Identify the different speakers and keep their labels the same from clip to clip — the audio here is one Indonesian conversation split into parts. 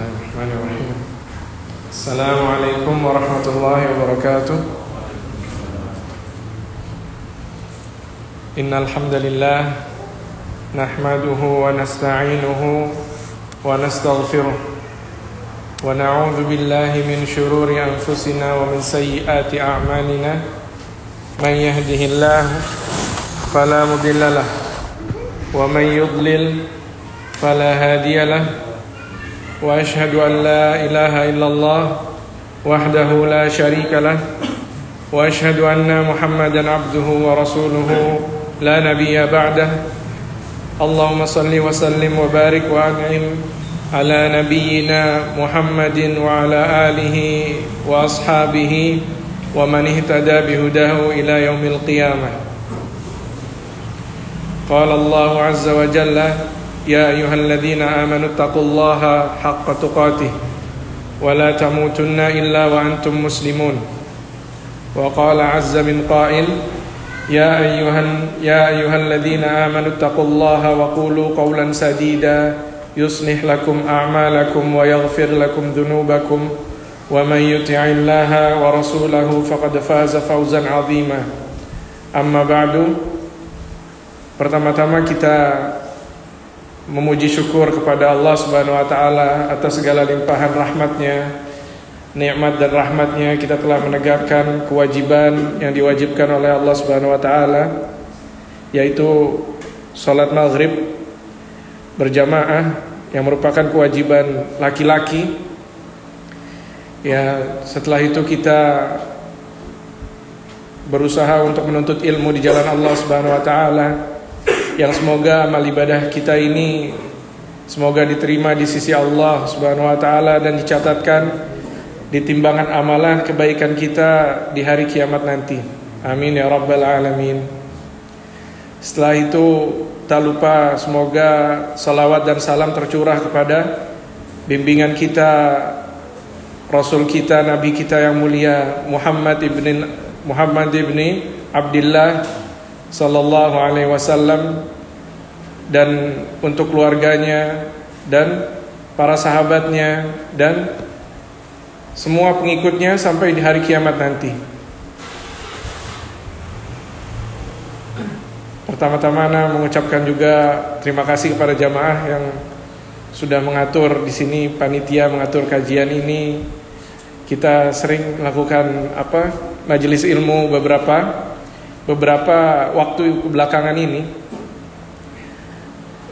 Speaker 1: Bismillahirrahmanirrahim. Assalamualaikum warahmatullahi wabarakatuh. Innal hamdalillah nahmaduhu wa nasta'inuhu wa nastaghfiruh wa na'udzu billahi min shururi anfusina wa min sayyiati a'malina. Man yahdihillahu fala mudilla lahu wa man yudlil fala hadiya lahu. Wa ashhadu an la ilaha illallah wahdahu la syarika lah wa ashhadu anna Muhammadan abduhu wa rasuluhu la nabiyya ba'dah. Allahumma salli wa sallim wa barik wa an'im ala nabiyyina Muhammadin wa ala alihi wa ashabihi wa man ihtada bihudahu ila yaumil qiyamah. Qala Allahu azza wa jalla: Ya ayyuhalladzina amanu taqullaha haqqa tuqatih wa la tamutunna illa wa antum muslimun. Wa qala azza min qail: Ya ayyuhalladzina amanu taqullaha wa qulu qawlan sadida yuslih lakum a'malakum wa yaghfir lakum dhunubakum wa man yuti'illaha wa rasulahu faqad faza fawzan 'azima. Amma ba'du. Pertama-tama kita memuji syukur kepada Allah Subhanahu wa taala atas segala limpahan rahmatnya, nikmat dan rahmatnya. Kita telah menegakkan kewajiban yang diwajibkan oleh Allah Subhanahu wa taala, yaitu salat maghrib berjamaah yang merupakan kewajiban laki-laki. Ya, setelah itu kita berusaha untuk menuntut ilmu di jalan Allah Subhanahu wa taala, yang semoga amal ibadah kita ini semoga diterima di sisi Allah Subhanahu wa taala dan dicatatkan di timbangan amalan kebaikan kita di hari kiamat nanti. Amin ya rabbal alamin. Setelah itu tak lupa semoga salawat dan salam tercurah kepada bimbingan kita, Rasul kita, Nabi kita yang mulia Muhammad ibni Abdillah sallallahu alaihi wasallam, dan untuk keluarganya dan para sahabatnya dan semua pengikutnya sampai di hari kiamat nanti. Pertama-tama Ana mengucapkan juga terima kasih kepada jamaah yang sudah mengatur di sini, panitia mengatur kajian ini. Kita sering melakukan majelis ilmu beberapa waktu belakangan ini.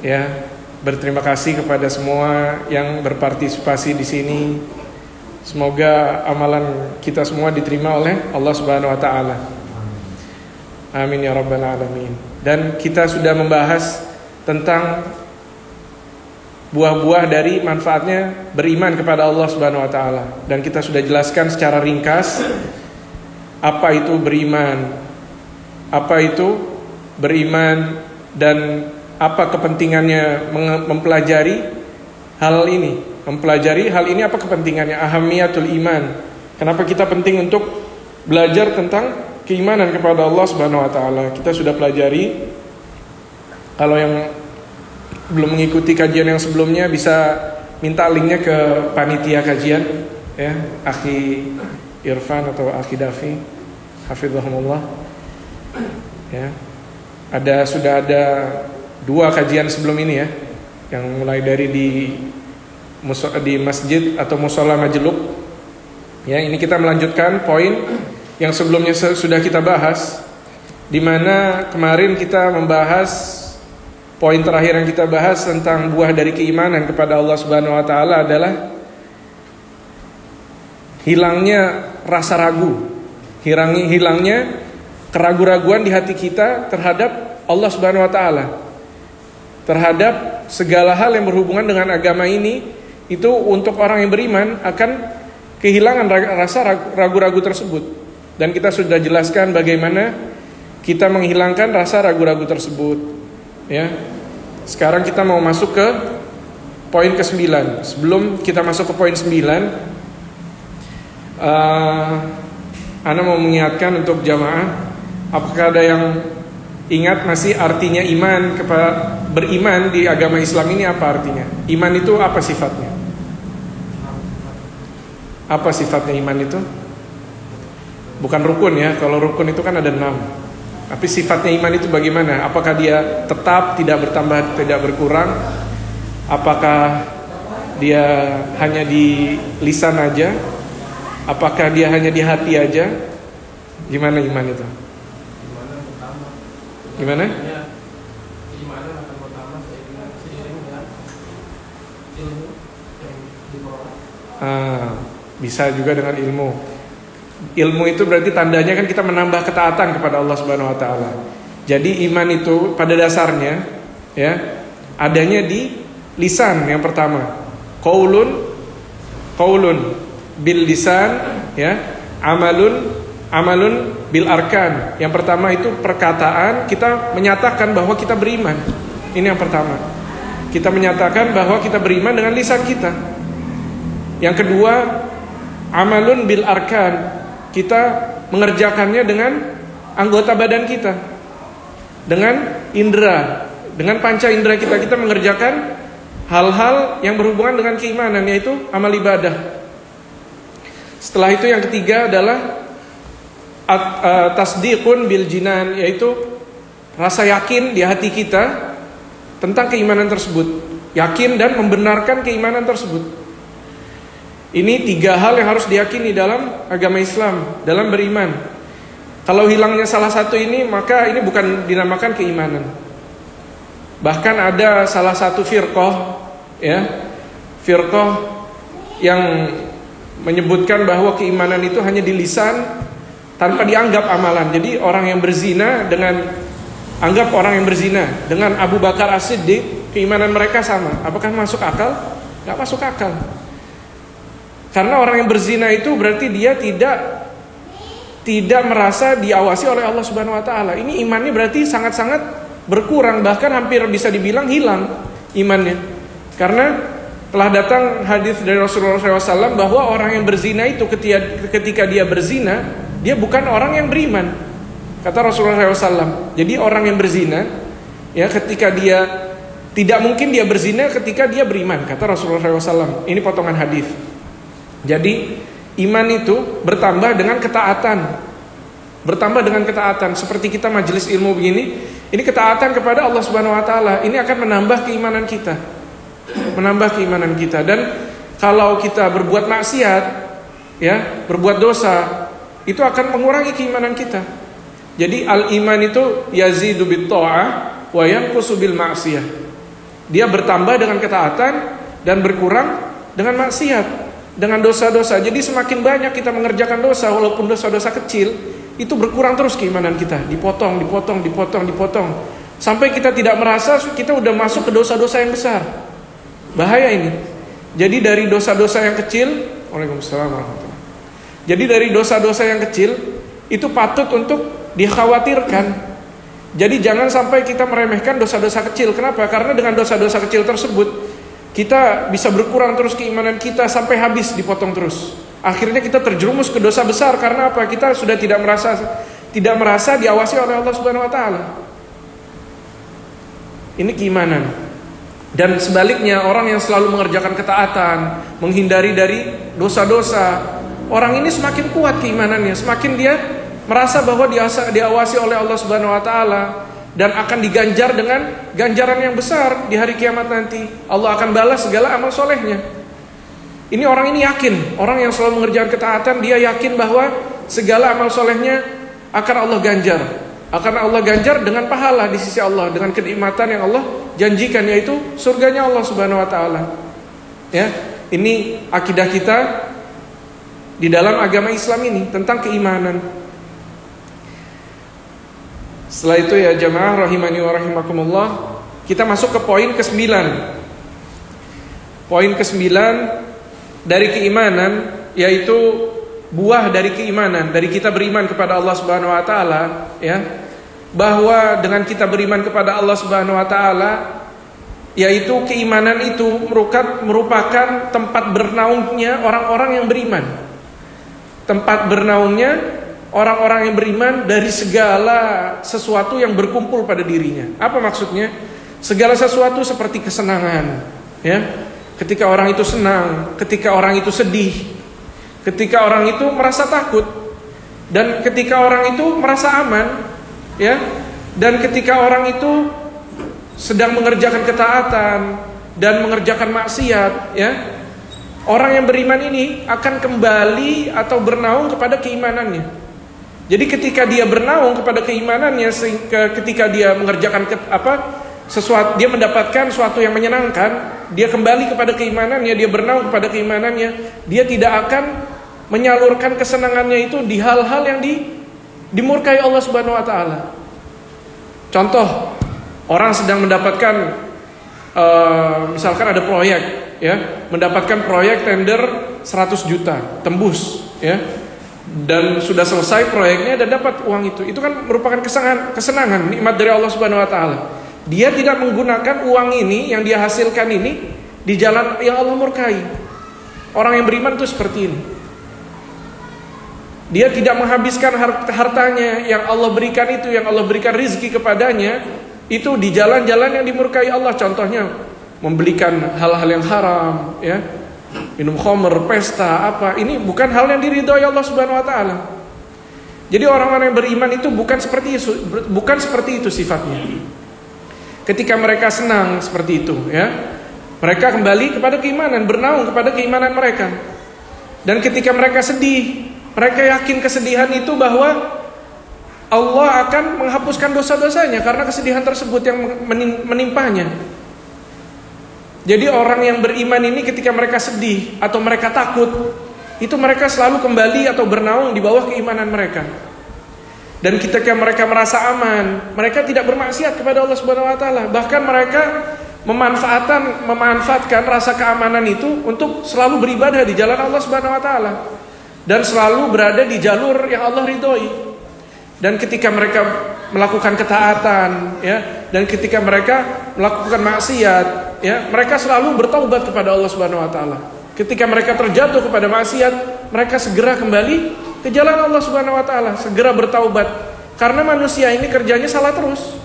Speaker 1: Ya, berterima kasih kepada semua yang berpartisipasi di sini. Semoga amalan kita semua diterima oleh Allah Subhanahu wa taala. Amin ya rabbal alamin. Dan kita sudah membahas tentang buah-buah dari manfaatnya beriman kepada Allah Subhanahu wa taala, dan kita sudah jelaskan secara ringkas apa itu beriman. Apa itu beriman dan apa kepentingannya mempelajari hal ini? Mempelajari hal ini apa kepentingannya? Ahamiyatul iman. Kenapa kita penting untuk belajar tentang keimanan kepada Allah Subhanahu wa taala? Kita sudah pelajari. Kalau yang belum mengikuti kajian yang sebelumnya bisa minta linknya ke panitia kajian, ya, Akhi Irfan atau Akhi Dafi, hafizahumullah. Ya, sudah ada 2 kajian sebelum ini, ya, yang mulai dari di masjid atau musola Majluk. Ya, ini kita melanjutkan poin yang sebelumnya sudah kita bahas, di mana kemarin kita membahas poin terakhir yang kita bahas tentang buah dari keimanan kepada Allah Subhanahu wa taala adalah hilangnya rasa ragu, hilangnya keraguan-raguan di hati kita terhadap Allah Subhanahu wa taala, terhadap segala hal yang berhubungan dengan agama ini. Itu untuk orang yang beriman akan kehilangan rasa ragu-ragu tersebut. Dan kita sudah jelaskan bagaimana kita menghilangkan rasa ragu-ragu tersebut, ya. Sekarang kita mau masuk ke poin ke-9. Sebelum kita masuk ke poin 9, Ana mau mengingatkan untuk jamaah, apakah ada yang ingat masih artinya iman, beriman di agama Islam ini apa artinya? Iman itu apa sifatnya? Apa sifatnya iman itu? Bukan rukun ya. Kalau rukun itu kan ada 6. Tapi sifatnya iman itu bagaimana? Apakah dia tetap, tidak bertambah, tidak berkurang? Apakah dia hanya di lisan aja? Apakah dia hanya di hati aja? Gimana iman itu? Gimana?
Speaker 2: Iman akan pertama seiring dengan ilmu yang diperoleh.
Speaker 1: Bisa juga dengan ilmu. Ilmu itu berarti tandanya kan kita menambah ketaatan kepada Allah Subhanahu wa taala. Jadi iman itu pada dasarnya ya adanya di lisan yang pertama. Qaulun bil lisan ya, amalun bil arkan. Yang pertama itu perkataan, kita menyatakan bahwa kita beriman. Ini yang pertama. Kita menyatakan bahwa kita beriman dengan lisan kita. Yang kedua, amalun bil arkan. Kita mengerjakannya dengan anggota badan kita, dengan indera, dengan panca indera kita mengerjakan hal-hal yang berhubungan dengan keimanan, yaitu amal ibadah. Setelah itu yang ketiga adalah tasdiqun bil jinan, yaitu rasa yakin di hati kita tentang keimanan tersebut, yakin dan membenarkan keimanan tersebut. Ini 3 hal yang harus diyakini dalam agama Islam, dalam beriman. Kalau hilangnya salah satu ini, maka ini bukan dinamakan keimanan. Bahkan ada salah satu firqah ya, firqah yang menyebutkan bahwa keimanan itu hanya di lisan tanpa dianggap amalan. Jadi orang yang berzina dengan anggap orang yang berzina dengan Abu Bakar As-Siddiq, keimanan mereka sama. Apakah masuk akal? Gak masuk akal. Karena orang yang berzina itu berarti dia tidak merasa diawasi oleh Allah Subhanahu wa taala. Ini imannya berarti sangat-sangat berkurang, bahkan hampir bisa dibilang hilang imannya. Karena telah datang hadis dari Rasulullah SAW bahwa orang yang berzina itu ketika dia berzina, dia bukan orang yang beriman. Kata Rasulullah SAW. Jadi orang yang berzina, ya ketika dia tidak mungkin dia berzina ketika dia beriman. Kata Rasulullah SAW. Ini potongan hadis. Jadi iman itu bertambah dengan ketaatan. Bertambah dengan ketaatan. Seperti kita majelis ilmu begini, ini ketaatan kepada Allah Subhanahu wa taala. Ini akan menambah keimanan kita. Menambah keimanan kita. Dan kalau kita berbuat maksiat, ya, berbuat dosa, itu akan mengurangi keimanan kita. Jadi al-iman itu yazidu bit ta'ah wa yanqusu bil ma'siyah. Dia bertambah dengan ketaatan dan berkurang dengan maksiat, dengan dosa-dosa. Jadi semakin banyak kita mengerjakan dosa, walaupun dosa-dosa kecil, itu berkurang terus keimanan kita. Dipotong. Sampai kita tidak merasa kita udah masuk ke dosa-dosa yang besar. Bahaya ini. Jadi dari dosa-dosa yang kecil, Waalaikumsalam warahmatullahi. Jadi dari dosa-dosa yang kecil itu patut untuk dikhawatirkan. Jadi jangan sampai kita meremehkan dosa-dosa kecil. Kenapa? Karena dengan dosa-dosa kecil tersebut kita bisa berkurang terus keimanan kita sampai habis, dipotong terus. Akhirnya kita terjerumus ke dosa besar. Karena apa? Kita sudah tidak merasa diawasi oleh Allah Subhanahu wa taala. Ini keimanan. Dan sebaliknya, orang yang selalu mengerjakan ketaatan, menghindari dari dosa-dosa, orang ini semakin kuat keimanannya, semakin dia merasa bahwa diawasi oleh Allah Subhanahu wa taala. Dan akan diganjar dengan ganjaran yang besar di hari kiamat nanti. Allah akan balas segala amal solehnya. Ini orang ini yakin. Orang yang selalu mengerjakan ketaatan, dia yakin bahwa segala amal solehnya akan Allah ganjar. Akan Allah ganjar dengan pahala di sisi Allah, dengan kenikmatan yang Allah janjikan, yaitu surganya Allah Subhanahu wa taala. Ya, ini akidah kita di dalam agama Islam ini tentang keimanan. Setelah itu ya jamaah rahimani wa rahimakumullah, kita masuk ke poin ke-9. Poin ke-9 dari keimanan, yaitu buah dari keimanan, dari kita beriman kepada Allah Subhanahu wa taala, ya. Bahwa dengan kita beriman kepada Allah Subhanahu wa taala, yaitu keimanan itu merupakan tempat bernaungnya orang-orang yang beriman. Tempat bernaungnya orang-orang yang beriman dari segala sesuatu yang berkumpul pada dirinya. Apa maksudnya? Segala sesuatu seperti kesenangan, ya. Ketika orang itu senang, ketika orang itu sedih, ketika orang itu merasa takut, dan ketika orang itu merasa aman, ya, dan ketika orang itu sedang mengerjakan ketaatan dan mengerjakan maksiat, ya, orang yang beriman ini akan kembali atau bernaung kepada keimanannya. Jadi ketika dia bernaung kepada keimanannya, ketika dia mengerjakan sesuatu, dia mendapatkan sesuatu yang menyenangkan, dia kembali kepada keimanannya, dia bernaung kepada keimanannya, dia tidak akan menyalurkan kesenangannya itu di hal-hal yang dimurkai Allah Subhanahu wa taala. Contoh, orang sedang mendapatkan misalkan ada proyek, ya, mendapatkan proyek tender 100 juta, tembus, ya. Dan sudah selesai proyeknya dan dapat uang itu kan merupakan kesenangan, nikmat dari Allah Subhanahu wa taala. Dia tidak menggunakan uang ini yang dia hasilkan ini di jalan yang Allah murkai. Orang yang beriman itu seperti ini. Dia tidak menghabiskan hartanya yang Allah berikan itu, yang Allah berikan rizki kepadanya, itu di jalan-jalan yang dimurkai Allah. Contohnya membelikan hal-hal yang haram, ya, minum khamr, pesta, apa. Ini bukan hal yang diridhoi Allah Subhanahu wa taala. Jadi orang-orang yang beriman itu bukan seperti itu sifatnya. Ketika mereka senang seperti itu, ya, mereka kembali kepada keimanan, bernaung kepada keimanan mereka. Dan ketika mereka sedih, mereka yakin kesedihan itu bahwa Allah akan menghapuskan dosa-dosanya karena kesedihan tersebut yang menimpanya. Jadi orang yang beriman ini ketika mereka sedih atau mereka takut, itu mereka selalu kembali atau bernaung di bawah keimanan mereka. Dan ketika mereka merasa aman, mereka tidak bermaksiat kepada Allah Subhanahu wa taala. Bahkan mereka memanfaatkan rasa keamanan itu untuk selalu beribadah di jalan Allah Subhanahu wa taala dan selalu berada di jalur yang Allah ridhoi. Dan ketika mereka melakukan ketaatan, ya, dan ketika mereka melakukan maksiat, ya, mereka selalu bertaubat kepada Allah Subhanahu wa taala. Ketika mereka terjatuh kepada maksiat, mereka segera kembali ke jalan Allah Subhanahu wa taala, segera bertaubat. Karena manusia ini kerjanya salah terus.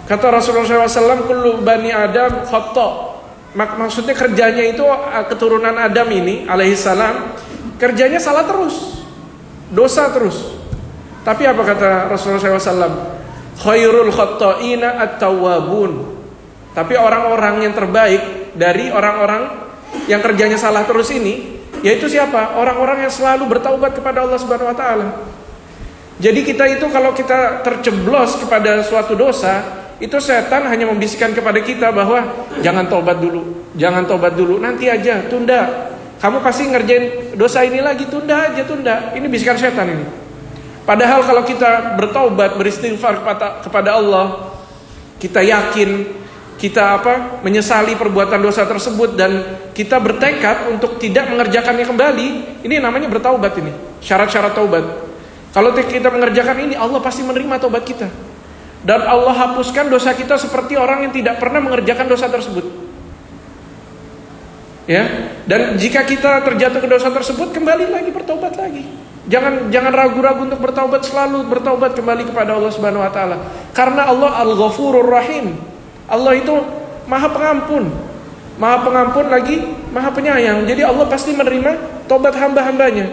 Speaker 1: Kata Rasulullah SAW, kullu bani Adam khata'. Maksudnya kerjanya itu keturunan Adam ini alaihissalam, kerjanya salah terus, dosa terus. Tapi apa kata Rasulullah SAW? Khairul khatta'ina at-tawwabun. Tapi orang-orang yang terbaik dari orang-orang yang kerjanya salah terus ini, yaitu siapa? Orang-orang yang selalu bertaubat kepada Allah Subhanahu wa taala. Jadi kita itu kalau kita terceblos kepada suatu dosa, itu setan hanya membisikkan kepada kita bahwa jangan tobat dulu, nanti aja, tunda. Kamu pasti ngerjain dosa ini lagi, tunda aja, tunda. Ini bisikan setan ini. Padahal kalau kita bertaubat, beristighfar kepada Allah, kita yakin, kita menyesali perbuatan dosa tersebut dan kita bertekad untuk tidak mengerjakannya kembali, ini namanya bertaubat ini. Syarat-syarat taubat. Kalau kita mengerjakan ini, Allah pasti menerima taubat kita. Dan Allah hapuskan dosa kita seperti orang yang tidak pernah mengerjakan dosa tersebut. Ya, dan jika kita terjatuh ke dosa tersebut, kembali lagi bertaubat lagi. Jangan ragu-ragu untuk bertaubat, selalu bertaubat kembali kepada Allah Subhanahu wa taala. Karena Allah Al-Ghafurur Rahim. Allah itu Maha Pengampun lagi Maha Penyayang. Jadi Allah pasti menerima taubat hamba-hambanya.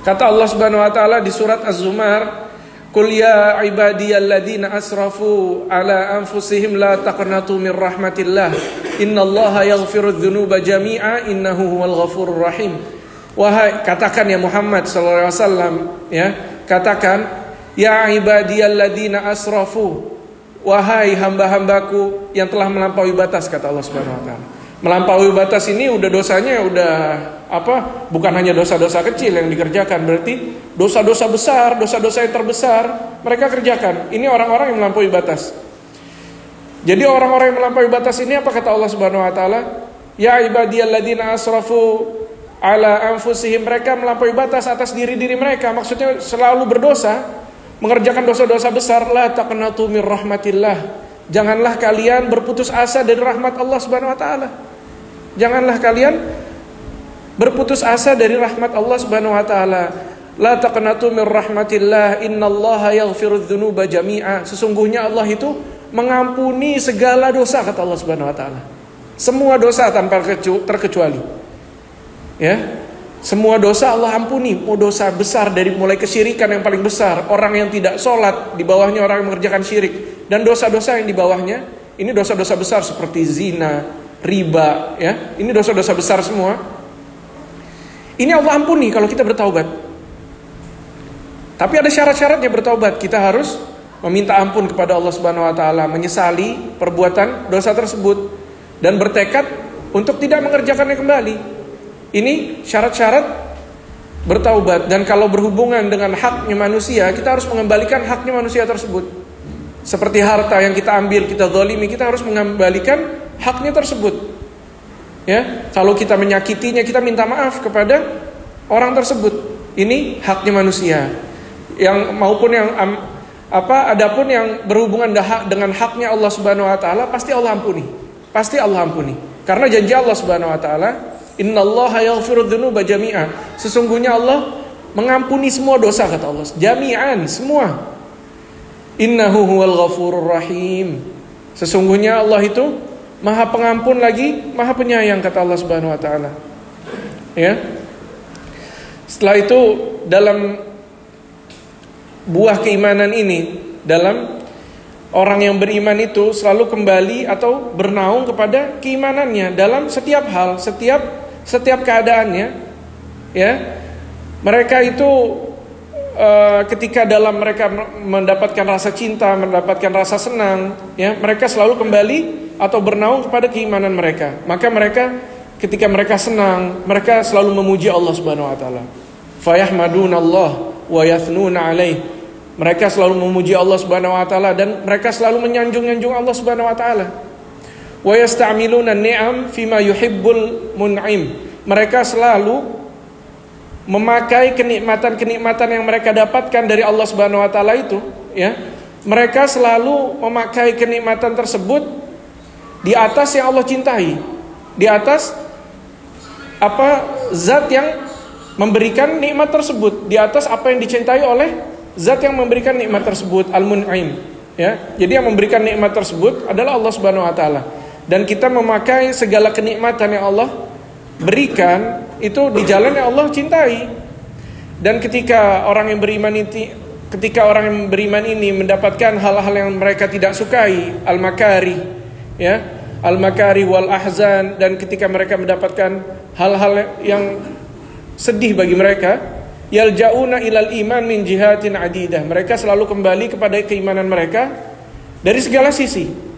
Speaker 1: Kata Allah Subhanahu wa taala di surat Az-Zumar, "Qul ya ibadiyalladzina asrafu ala anfusihim la taqnatu mir rahmatillah. Innallaha yaghfirudz dzunuba jami'a innahu huwal ghafurur rahim." Wahai, katakan ya Muhammad sallallahu alaihi wasallam, ya, katakan ya ibadiyalladzina asrafu, wahai hamba-hambaku yang telah melampaui batas, kata Allah Subhanahu wa taala. Melampaui batas ini udah dosanya udah bukan hanya dosa-dosa kecil yang dikerjakan, berarti dosa-dosa besar, dosa-dosa yang terbesar mereka kerjakan. Ini orang-orang yang melampaui batas. Jadi orang-orang yang melampaui batas ini apa kata Allah Subhanahu wa taala? Ya ibadiyalladzina asrafu ala anfusihim, mereka melampaui batas atas diri-diri mereka, maksudnya selalu berdosa, mengerjakan dosa-dosa besar. La taqnatu mir rahmatillah. Janganlah kalian berputus asa dari rahmat Allah Subhanahu wa taala. Janganlah kalian berputus asa dari rahmat Allah Subhanahu wa taala. La taqnatu mir rahmatillah, innallaha yaghfirudz dzunuba jami'a. Sesungguhnya Allah itu mengampuni segala dosa, kata Allah Subhanahu wa taala. Semua dosa tanpa terkecuali. Ya. Semua dosa Allah ampuni. Mau dosa besar dari mulai kesyirikan yang paling besar, orang yang tidak sholat, di bawahnya orang yang mengerjakan syirik, dan dosa-dosa yang di bawahnya, ini dosa-dosa besar seperti zina, riba, ya. Ini dosa-dosa besar semua. Ini Allah ampuni kalau kita bertaubat. Tapi ada syarat-syaratnya bertaubat. Kita harus meminta ampun kepada Allah Subhanahu wa taala, menyesali perbuatan dosa tersebut dan bertekad untuk tidak mengerjakannya kembali. Ini syarat-syarat bertaubat. Dan kalau berhubungan dengan haknya manusia, kita harus mengembalikan haknya manusia tersebut. Seperti harta yang kita ambil, kita zalimi, kita harus mengembalikan haknya tersebut. Ya, kalau kita menyakitinya, kita minta maaf kepada orang tersebut. Ini haknya manusia. Yang maupun yang adapun yang berhubungan dengan haknya Allah Subhanahu wa taala, pasti Allah ampuni. Pasti Allah ampuni. Karena janji Allah Subhanahu wa taala, innallaha yaghfiru dzunuba jami'a. Sesungguhnya Allah mengampuni semua dosa, kata Allah. Jami'an, semua. Innahu huwal ghafurur rahim. Sesungguhnya Allah itu Maha pengampun lagi Maha penyayang, kata Allah Subhanahu wa taala. Ya. Setelah itu, dalam buah keimanan ini, dalam orang yang beriman itu selalu kembali atau bernaung kepada keimanannya dalam setiap hal, setiap keadaannya. Ya, mereka itu ketika dalam mereka mendapatkan rasa cinta, mendapatkan rasa senang, ya, mereka selalu kembali atau bernaung kepada keimanan mereka. Maka mereka ketika mereka senang, mereka selalu memuji Allah Subhanahu wa taala. Fayahmadunallah wa yathnuna alaih. Mereka selalu memuji Allah Subhanahu wa taala dan mereka selalu menyanjung-nyanjung Allah Subhanahu wa taala. Wa yasta'miluna an-ni'am fima yuhibbul mun'im. Mereka selalu memakai kenikmatan-kenikmatan yang mereka dapatkan dari Allah Subhanahu wa taala itu, ya. Mereka selalu memakai kenikmatan tersebut di atas yang Allah cintai, di atas zat yang memberikan nikmat tersebut, di atas apa yang dicintai oleh zat yang memberikan nikmat tersebut, Al-Mun'im, ya. Jadi yang memberikan nikmat tersebut adalah Allah Subhanahu wa taala. Dan kita memakai segala kenikmatan yang Allah berikan itu di jalan yang Allah cintai. Dan ketika orang yang beriman ini mendapatkan hal-hal yang mereka tidak sukai, al-makari, ya, al-makari wal ahzan, dan ketika mereka mendapatkan hal-hal yang sedih bagi mereka, yalja'una ilal iman min jihatin adidah. Mereka selalu kembali kepada keimanan mereka dari segala sisi.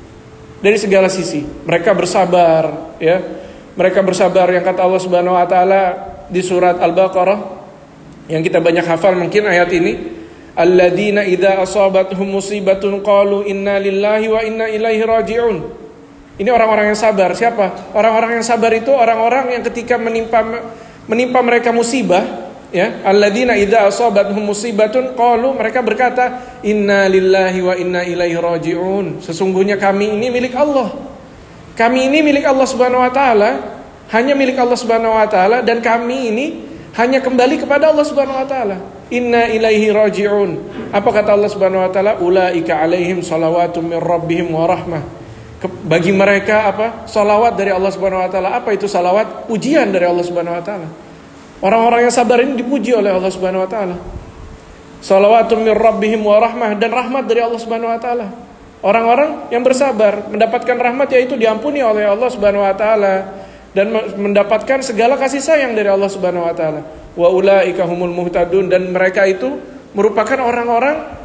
Speaker 1: Dari segala sisi. Mereka bersabar, ya. Mereka bersabar yang kata Allah Subhanahu wa taala di surat Al-Baqarah yang kita banyak hafal mungkin ayat ini. Alladzina idza asabathum musibatun qalu inna lillahi wa inna ilaihi raji'un. Ini orang-orang yang sabar. Siapa? Orang-orang yang sabar itu orang-orang yang ketika menimpa mereka musibah, ya, alladzina idza asabathum musibatun qalu, mereka berkata inna lillahi wa inna ilaihi raji'un. Sesungguhnya kami ini milik Allah. Kami ini milik Allah Subhanahu wa taala, hanya milik Allah Subhanahu wa taala, dan kami ini hanya kembali kepada Allah Subhanahu wa taala. Inna ilaihi raji'un. Apa kata Allah Subhanahu wa taala? Ulaika alaihim shalawatum mir rabbihim wa rahmah. Bagi mereka salawat dari Allah Subhanahu wa taala. Apa itu salawat? Pujian dari Allah Subhanahu wa taala. Orang-orang yang sabar ini dipuji oleh Allah Subhanahu wa taala. Shalawatum mir rabbihim wa rahmah, dan rahmat dari Allah Subhanahu wa taala. Orang-orang yang bersabar mendapatkan rahmat, yaitu diampuni oleh Allah Subhanahu wa taala dan mendapatkan segala kasih sayang dari Allah Subhanahu wa taala. Wa ulaika humul muhtadun, dan mereka itu merupakan orang-orang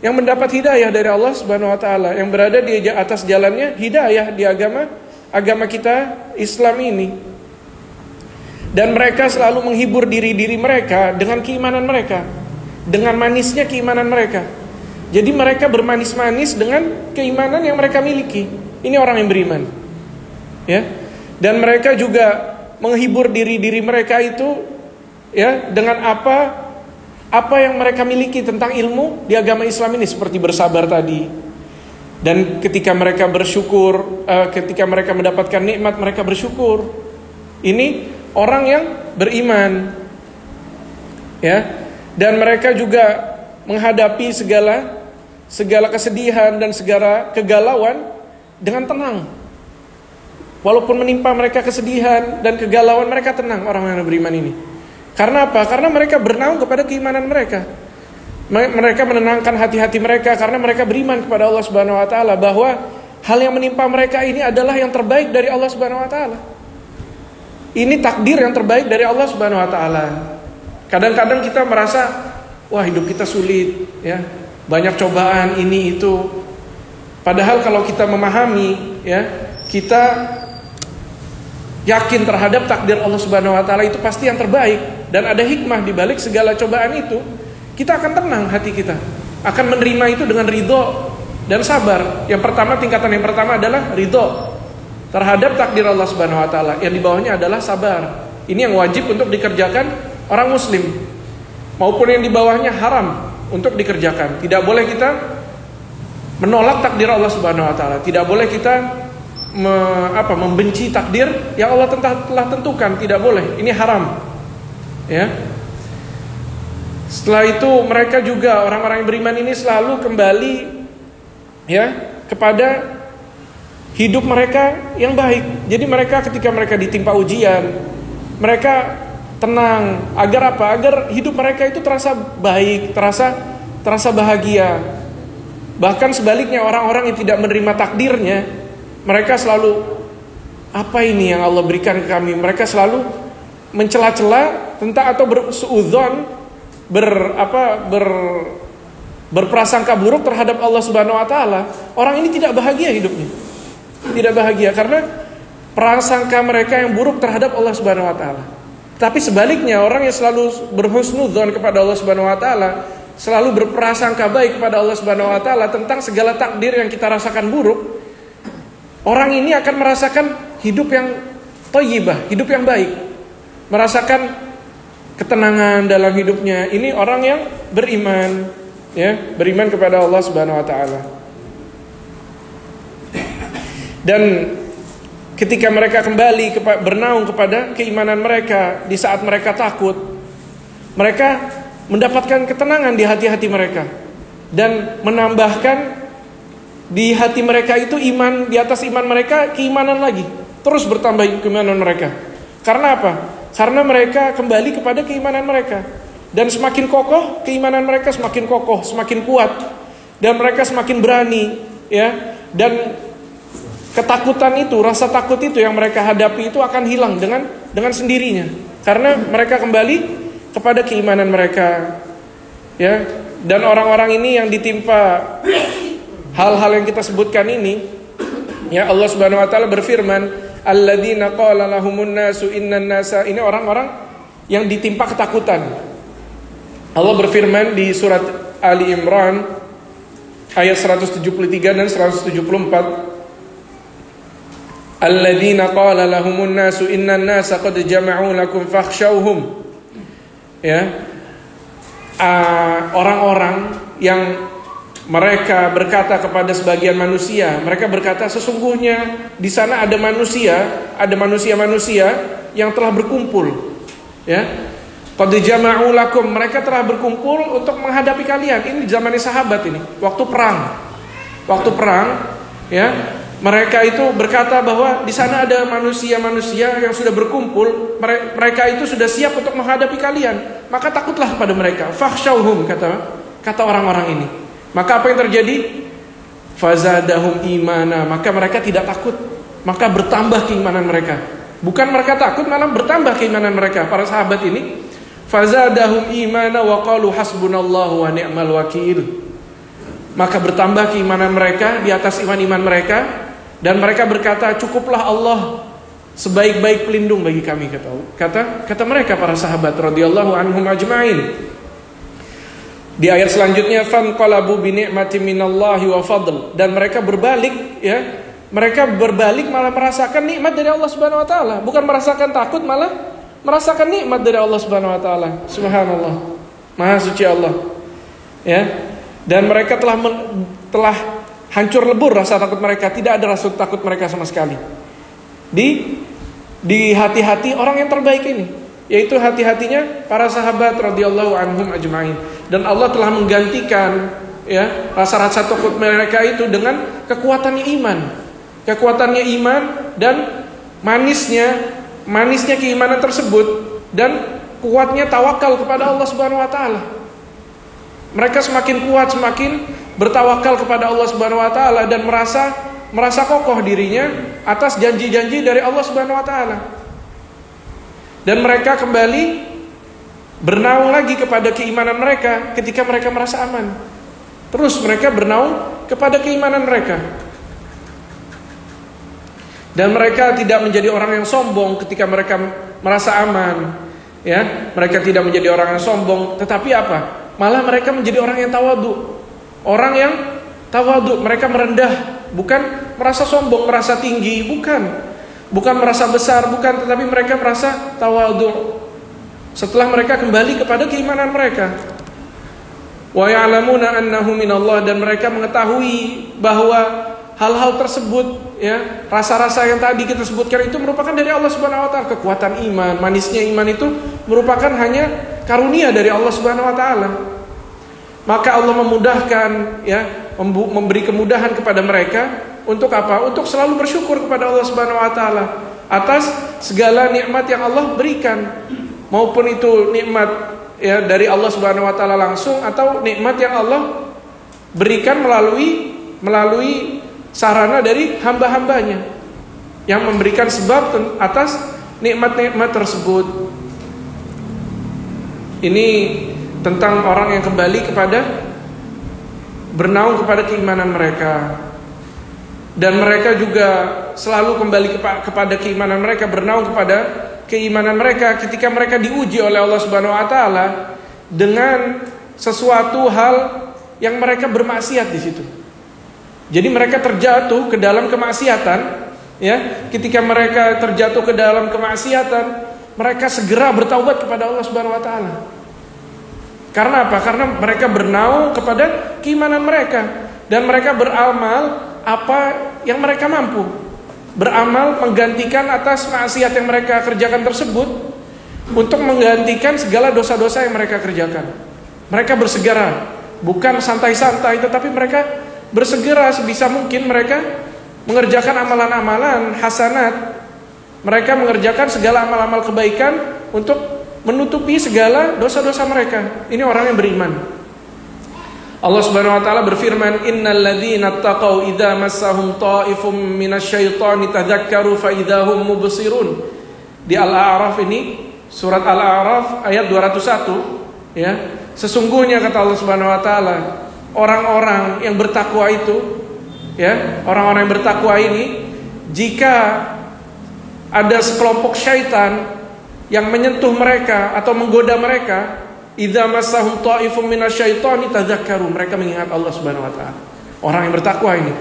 Speaker 1: yang mendapat hidayah dari Allah Subhanahu wa taala, yang berada di atas jalannya hidayah di agama kita Islam ini. Dan mereka selalu menghibur diri-diri mereka dengan keimanan mereka, dengan manisnya keimanan mereka. Jadi mereka bermanis-manis dengan keimanan yang mereka miliki. Ini orang yang beriman, ya. Dan mereka juga menghibur diri-diri mereka itu, ya, dengan apa yang mereka miliki tentang ilmu di agama Islam ini, seperti bersabar tadi. Dan ketika mereka bersyukur, ketika mereka mendapatkan nikmat, mereka bersyukur. Ini orang yang beriman, ya. Dan mereka juga menghadapi segala kesedihan dan segala kegalauan dengan tenang. Walaupun menimpa mereka kesedihan dan kegalauan, mereka tenang, orang yang beriman ini. Karena apa? Karena mereka bernaung kepada keimanan mereka. Mereka menenangkan hati-hati mereka karena mereka beriman kepada Allah Subhanahu wa taala bahwa hal yang menimpa mereka ini adalah yang terbaik dari Allah Subhanahu wa taala. Ini takdir yang terbaik dari Allah Subhanahu wa taala. Kadang-kadang kita merasa, wah hidup kita sulit, ya. Banyak cobaan ini itu. Padahal kalau kita memahami, ya, kita yakin terhadap takdir Allah Subhanahu wa taala itu pasti yang terbaik dan ada hikmah di balik segala cobaan itu. Kita akan tenang hati kita, akan menerima itu dengan ridho dan sabar. Tingkatan yang pertama adalah ridho terhadap takdir Allah Subhanahu wa taala. Yang di bawahnya adalah sabar. Ini yang wajib untuk dikerjakan orang muslim. Maupun yang di bawahnya haram untuk dikerjakan. Tidak boleh kita menolak takdir Allah Subhanahu wa taala. Tidak boleh kita membenci takdir yang Allah telah tentukan. Tidak boleh. Ini haram. Ya. Setelah itu mereka juga, orang-orang yang beriman ini selalu kembali, ya, kepada hidup mereka yang baik. Jadi mereka ketika mereka ditimpa ujian, mereka tenang. Agar apa? Agar hidup mereka itu terasa baik, terasa bahagia. Bahkan sebaliknya, orang-orang yang tidak menerima takdirnya, mereka selalu, apa ini yang Allah berikan ke kami? Mereka selalu mencela-cela tentang atau bersuudzon, berprasangka buruk terhadap Allah Subhanahu wa taala. Orang ini tidak bahagia hidupnya. Tidak bahagia karena prasangka mereka yang buruk terhadap Allah Subhanahu wa taala. Tapi sebaliknya, orang yang selalu berhusnudzon kepada Allah Subhanahu wa taala, selalu berprasangka baik kepada Allah Subhanahu wa taala tentang segala takdir yang kita rasakan buruk, orang ini akan merasakan hidup yang thayyibah, hidup yang baik. Merasakan ketenangan dalam hidupnya. Ini orang yang beriman, ya, beriman kepada Allah Subhanahu wa taala. Dan ketika mereka kembali bernaung kepada keimanan mereka di saat mereka takut, mereka mendapatkan ketenangan di hati-hati mereka dan menambahkan di hati mereka itu iman, di atas iman mereka keimanan lagi, terus bertambah keimanan mereka. Karena apa? Karena mereka kembali kepada keimanan mereka. Dan semakin kokoh keimanan mereka, semakin kokoh, semakin kuat, dan mereka semakin berani, ya. Dan ketakutan itu, rasa takut itu yang mereka hadapi itu akan hilang dengan sendirinya. Karena mereka kembali kepada keimanan mereka, ya. Dan orang-orang ini yang ditimpa hal-hal yang kita sebutkan ini, ya, Allah Subhanahu wa taala berfirman, alladzina qala lahumun nasu innan nasa, ini orang-orang yang ditimpa ketakutan. Allah berfirman di surat Ali Imran ayat 173 dan 174, alladzina qala lahumun nasu innan nasa qad jama'u lakum fakhshawhum, ya, orang-orang yang mereka berkata kepada sebagian manusia, mereka berkata, sesungguhnya di sana ada manusia-manusia yang telah berkumpul, ya. Qad jama'u lakum, mereka telah berkumpul untuk menghadapi kalian. Ini zamannya sahabat ini, waktu perang, ya. Mereka itu berkata bahwa di sana ada manusia-manusia yang sudah berkumpul, mereka itu sudah siap untuk menghadapi kalian. Maka takutlah kepada mereka. Fakhshawhum, kata orang-orang ini. Maka apa yang terjadi? Fazadahum imana, maka mereka tidak takut, maka bertambah keimanan mereka. Bukan mereka takut, malah bertambah keimanan mereka. Para sahabat ini, fazadahum imana wa qalu hasbunallahu wa ni'mal wakil. Maka bertambah keimanan mereka di atas iman-iman mereka, dan mereka berkata, cukuplah Allah sebaik-baik pelindung bagi kami, kata mereka para sahabat radhiyallahu anhum ajma'in. Di ayat selanjutnya, fanqalabu bi ni'matin minallahi wa fadl, dan mereka berbalik, ya. Mereka berbalik malah merasakan nikmat dari Allah Subhanahu wa taala, bukan merasakan takut, malah merasakan nikmat dari Allah Subhanahu wa taala. Subhanallah. Maha suci Allah. Ya. Dan mereka telah hancur lebur rasa takut mereka, tidak ada rasa takut mereka sama sekali. Di hati-hati orang yang terbaik ini, yaitu hati-hatinya para sahabat radhiyallahu anhum ajma'in. Dan Allah telah menggantikan, ya, rasa-rasa takut mereka itu dengan kekuatannya iman dan manisnya keimanan tersebut, dan kuatnya tawakal kepada Allah Subhanahu wa taala. Mereka semakin kuat, semakin bertawakal kepada Allah Subhanahu wa taala dan merasa kokoh dirinya atas janji-janji dari Allah Subhanahu wa taala. Dan mereka kembali bernaung lagi kepada keimanan mereka ketika mereka merasa aman. Terus mereka bernaung kepada keimanan mereka. Dan mereka tidak menjadi orang yang sombong ketika mereka merasa aman. Ya, mereka tidak menjadi orang yang sombong, tetapi apa? Malah mereka menjadi orang yang tawadhu. Orang yang tawadhu, mereka merendah, bukan merasa sombong, merasa tinggi, bukan merasa besar, bukan, tetapi mereka merasa tawadhu. Setelah mereka kembali kepada keimanan mereka. Wa ya'lamuna annahu minallah, dan mereka mengetahui bahwa hal-hal tersebut, ya, rasa-rasa yang tadi kita sebutkan itu merupakan dari Allah Subhanahu wa taala. Kekuatan iman, manisnya iman itu merupakan hanya karunia dari Allah Subhanahu wa taala. Maka Allah memudahkan, ya, memberi kemudahan kepada mereka untuk apa? Untuk selalu bersyukur kepada Allah Subhanahu wa taala atas segala nikmat yang Allah berikan, maupun itu nikmat, ya, dari Allah Subhanahu wa taala langsung atau nikmat yang Allah berikan melalui sarana dari hamba-hambanya yang memberikan sebab atas nikmat-nikmat tersebut. Ini tentang orang yang kembali kepada bernaung kepada keimanan mereka. Dan mereka juga selalu kembali kepada keimanan mereka, bernaung kepada keimanan mereka ketika mereka diuji oleh Allah Subhanahu wa taala dengan sesuatu hal yang mereka bermaksiat di situ. Jadi mereka terjatuh ke dalam kemaksiatan, ya. Ketika mereka terjatuh ke dalam kemaksiatan, mereka segera bertaubat kepada Allah Subhanahu wa taala. Karena apa? Karena mereka bernaung kepada keimanan mereka dan mereka beramal apa yang mereka mampu. Beramal menggantikan atas maksiat yang mereka kerjakan tersebut untuk menggantikan segala dosa-dosa yang mereka kerjakan. Mereka bersegera, bukan santai-santai, tetapi mereka bersegera sebisa mungkin mereka mengerjakan amalan-amalan hasanat. Mereka mengerjakan segala amal-amal kebaikan untuk menutupi segala dosa-dosa mereka. Ini orang yang beriman. Allah Subhanahu wa taala berfirman, "Innal ladzina taqau idza massahum ta'ifum minasyaitani tadzakkaru fa idzahum mubsirun." Di Al-A'raf ini, surat Al-A'raf ayat 201, ya. Sesungguhnya kata Allah Subhanahu wa taala, orang-orang yang bertakwa itu, ya, orang-orang yang bertakwa ini, jika ada sekelompok syaitan yang menyentuh mereka atau menggoda mereka, idza massahum ta'ifum minasyaitani tadzakkaru, mereka mengingat Allah Subhanahu wa taala. Orang yang bertakwa ini,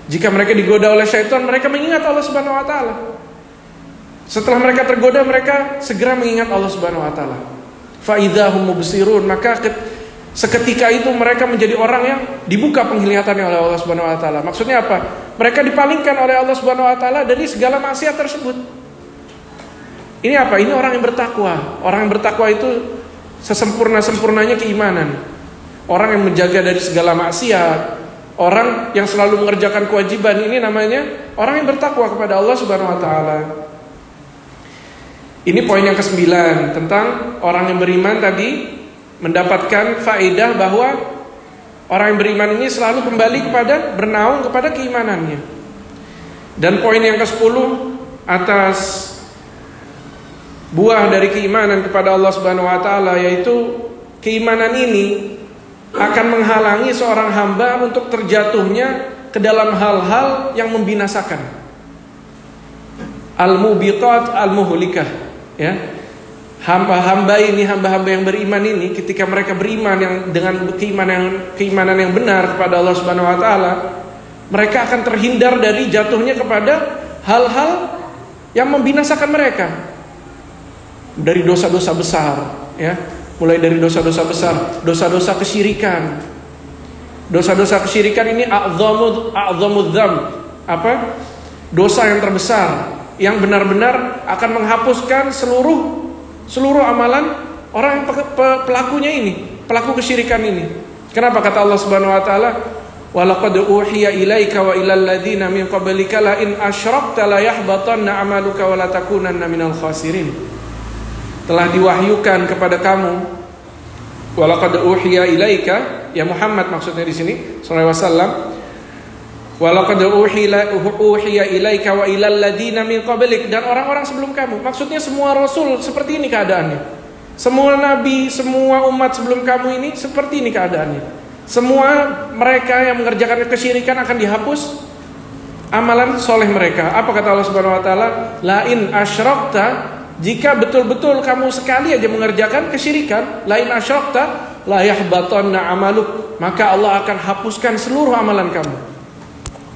Speaker 1: jika mereka digoda oleh syaitan, mereka mengingat Allah Subhanahu wa taala. Setelah mereka tergoda, mereka segera mengingat Allah Subhanahu wa taala. Fa idzahum mubsirun, maka seketika itu mereka menjadi orang yang dibuka penglihatannya oleh Allah Subhanahu wa taala. Maksudnya apa? Mereka dipalingkan oleh Allah Subhanahu wa taala dari segala maksiat tersebut. Ini apa? Ini orang yang bertakwa. Orang yang bertakwa itu sesempurna-sempurnanya keimanan. Orang yang menjaga dari segala maksiat, orang yang selalu mengerjakan kewajiban, ini namanya orang yang bertakwa kepada Allah Subhanahu wa taala. Ini poin yang ke-9 tentang orang yang beriman tadi mendapatkan faedah bahwa orang yang beriman ini selalu kembali kepada bernaung kepada keimanannya. Dan poin yang ke-10 atas buah dari keimanan kepada Allah Subhanahu wa taala, yaitu keimanan ini akan menghalangi seorang hamba untuk terjatuhnya ke dalam hal-hal yang membinasakan. Al-mubiqat al-muhlikah, ya. Hamba-hamba yang beriman ini, ketika mereka beriman yang dengan keimanan yang benar kepada Allah Subhanahu wa taala, mereka akan terhindar dari jatuhnya kepada hal-hal yang membinasakan mereka. Dari dosa-dosa besar, ya. Mulai dari dosa-dosa besar, dosa-dosa kesyirikan. Dosa-dosa kesyirikan ini a'dhamudz dzam. Apa? Dosa yang terbesar yang benar-benar akan menghapuskan seluruh amalan orang yang pelakunya ini, pelaku kesyirikan ini. Kenapa kata Allah Subhanahu wa taala, "Wa laqad uhiya ilaika wa ilal ladzina min qablika la in asyrakta la yahbatanna 'amaluka wa la takunanna minal khasirin." telah diwahyukan kepada kamu. Walaqad uhiya ilaika, ya Muhammad maksudnya di sini sallallahu alaihi wasallam. Walaqad uhiya ilaika wa ilal ladina min qablik, dan orang-orang sebelum kamu. Maksudnya semua rasul seperti ini keadaannya. Semua nabi, semua umat sebelum kamu ini seperti ini keadaannya. Semua mereka yang mengerjakan kesyirikan akan dihapus amalan soleh mereka. Apa kata Allah Subhanahu wa taala? La in asyrakta, jika betul-betul kamu sekali aja mengerjakan kesyirikan, la in asyrakta la yahbatanna amaluk, maka Allah akan hapuskan seluruh amalan kamu.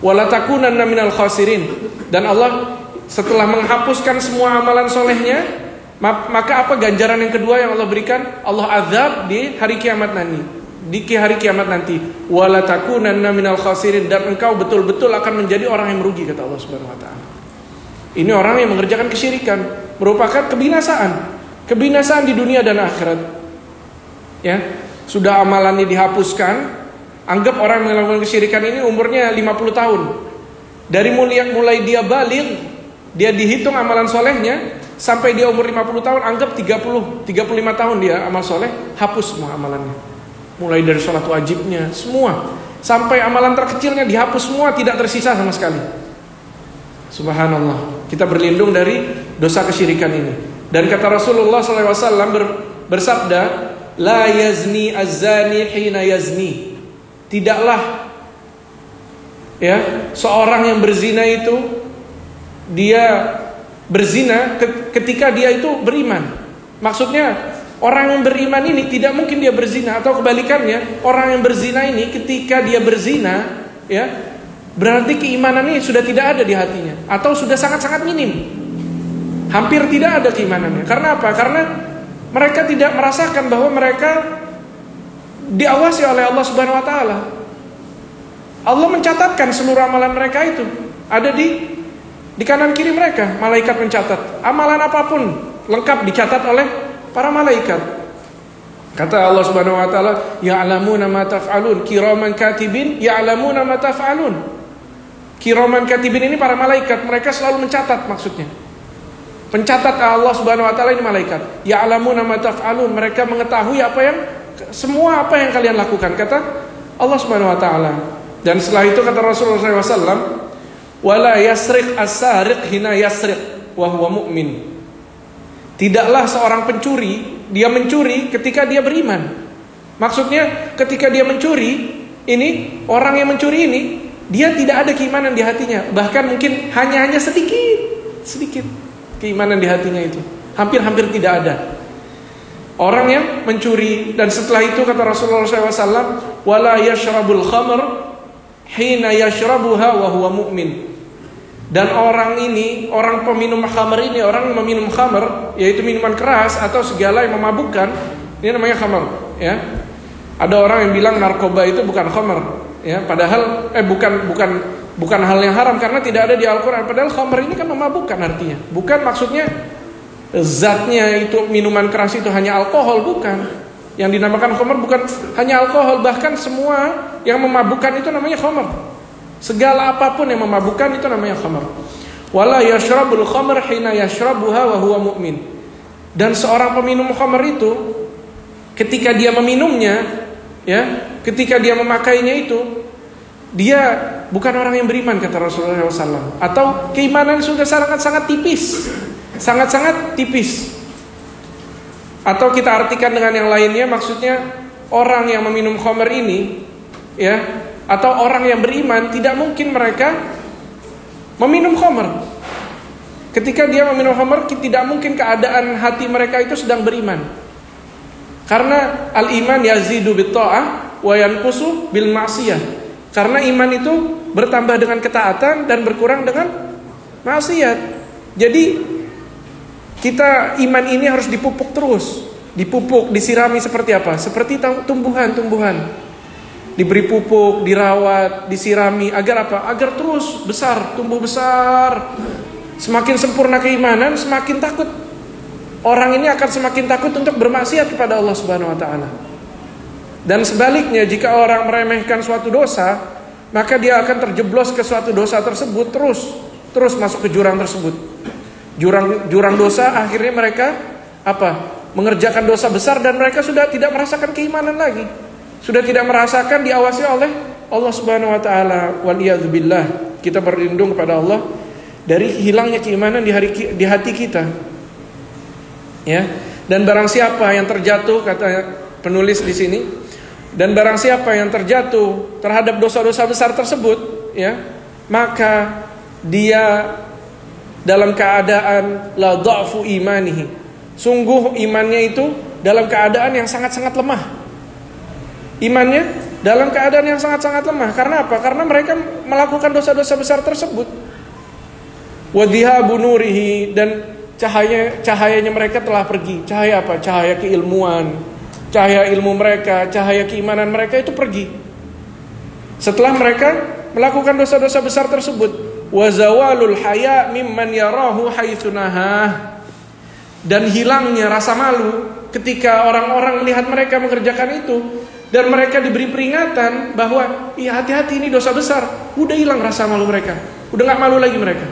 Speaker 1: Wala takunanna minal khasirin, dan Allah setelah menghapuskan semua amalan solehnya, maka apa ganjaran yang kedua yang Allah berikan? Allah azab di hari kiamat nanti. Di hari kiamat nanti, wala takunanna minal khasirin, dan engkau betul-betul akan menjadi orang yang merugi, kata Allah Subhanahu wa taala. Ini orang yang mengerjakan kesyirikan merupakan kebinasaan di dunia dan akhirat. Ya, sudah amalannya dihapuskan. Anggap orang yang melakukan kesyirikan ini umurnya 50 tahun. Dari mulai dia baligh, dia dihitung amalan solehnya sampai dia umur 50 tahun, anggap 35 tahun dia amal soleh, hapus semua amalannya. Mulai dari sholat wajibnya, semua, sampai amalan terkecilnya dihapus semua, tidak tersisa sama sekali. Subhanallah, kita berlindung dari dosa kesyirikan ini. Dan kata Rasulullah SAW bersabda, la yazni az-zani hina yazni. Tidaklah seorang yang berzina itu dia berzina ketika dia itu beriman. Maksudnya orang yang beriman ini tidak mungkin dia berzina, atau kebalikannya, orang yang berzina ini ketika dia berzina, berarti keimanan ini sudah tidak ada di hatinya, atau sudah sangat-sangat minim. Hampir tidak ada keimanannya. Karena apa? Karena mereka tidak merasakan bahwa mereka diawasi oleh Allah Subhanahu wa taala. Allah mencatatkan seluruh amalan mereka itu, ada di kanan kiri mereka, malaikat mencatat. Amalan apapun lengkap dicatat oleh para malaikat. Kata Allah Subhanahu wa taala, ya'lamuna ma taf'alun, kiraman katibin ya'lamuna ma taf'alun. Kiraman katibin ini para malaikat, mereka selalu mencatat, maksudnya. Pencatat Allah Subhanahu wa taala ini malaikat. Ya'lamuna ma taf'alun, mereka mengetahui semua apa yang kalian lakukan, kata Allah Subhanahu wa taala. Dan setelah itu kata Rasulullah SAW, wala yasriq as-sariq hina yasriq wa huwa mu'min. Tidaklah seorang pencuri, dia mencuri ketika dia beriman. Maksudnya ketika dia mencuri, ini orang yang mencuri ini, dia tidak ada keimanan di hatinya. Bahkan mungkin hanya sedikit keimanan di hatinya itu. Hampir tidak ada. Orang yang mencuri, dan setelah itu kata Rasulullah SAW, wala yashrabul khamr hina yashrabuha wa huwa mu'min. Dan orang peminum khamr ini, orang yang meminum khamr, yaitu minuman keras atau segala yang memabukkan, ini namanya khamr, ya. Ada orang yang bilang narkoba itu bukan khamr, ya, padahal bukan hal yang haram karena tidak ada di Al-Qur'an. Padahal khamr ini kan memabukkan artinya. Bukan maksudnya zatnya itu minuman keras itu hanya alkohol, bukan. Yang dinamakan khamr bukan hanya alkohol, bahkan semua yang memabukkan itu namanya khamr. Segala apapun yang memabukkan itu namanya khamr. Wala yashrabul khamr hina yashrabuha wa huwa mu'min. Dan seorang peminum khamr itu ketika dia meminumnya, ya, ketika dia memakainya itu, dia bukan orang yang beriman, kata Rasulullah SAW. Atau keimanan sudah sangat-sangat tipis. Sangat-sangat tipis. Atau kita artikan dengan yang lainnya, maksudnya orang yang meminum khamr ini, ya, atau orang yang beriman, tidak mungkin mereka meminum khamr. Ketika dia meminum khamr, tidak mungkin keadaan hati mereka itu sedang beriman. Karena al-iman yazidu bit-tha'ah wa yanqusu bil ma'siyah. Karena iman itu bertambah dengan ketaatan dan berkurang dengan maksiat. Jadi iman ini harus dipupuk terus, dipupuk, disirami seperti apa? Seperti tumbuhan. Diberi pupuk, dirawat, disirami agar apa? Agar terus besar, tumbuh besar. Semakin sempurna keimanan, semakin takut. Orang ini akan semakin takut untuk bermaksiat kepada Allah Subhanahu wa taala. Dan sebaliknya, jika orang meremehkan suatu dosa, maka dia akan terjeblos ke suatu dosa tersebut, terus masuk ke jurang tersebut. Jurang dosa, akhirnya mereka mengerjakan dosa besar dan mereka sudah tidak merasakan keimanan lagi. Sudah tidak merasakan diawasi oleh Allah Subhanahu wa taala. Waliyadzubillah. Kita berlindung kepada Allah dari hilangnya keimanan di hati kita. Ya. Dan barang siapa yang terjatuh, kata penulis di sini, dan barang siapa yang terjatuh terhadap dosa-dosa besar tersebut, ya, maka dia dalam keadaan la dha'fu imanihi. Sungguh imannya itu dalam keadaan yang sangat-sangat lemah. Imannya dalam keadaan yang sangat-sangat lemah. Karena apa? Karena mereka melakukan dosa-dosa besar tersebut. Wa dhihabu nurihi, dan cahayanya mereka telah pergi. Cahaya apa? Cahaya keilmuan, cahaya ilmu mereka, cahaya keimanan mereka itu pergi setelah mereka melakukan dosa-dosa besar tersebut. Wa zawalul haya mimman yarahu haitsu nahah, dan hilangnya rasa malu ketika orang-orang melihat mereka mengerjakan itu, dan mereka diberi peringatan bahwa hati-hati ini dosa besar. Udah hilang rasa malu mereka, udah gak malu lagi mereka.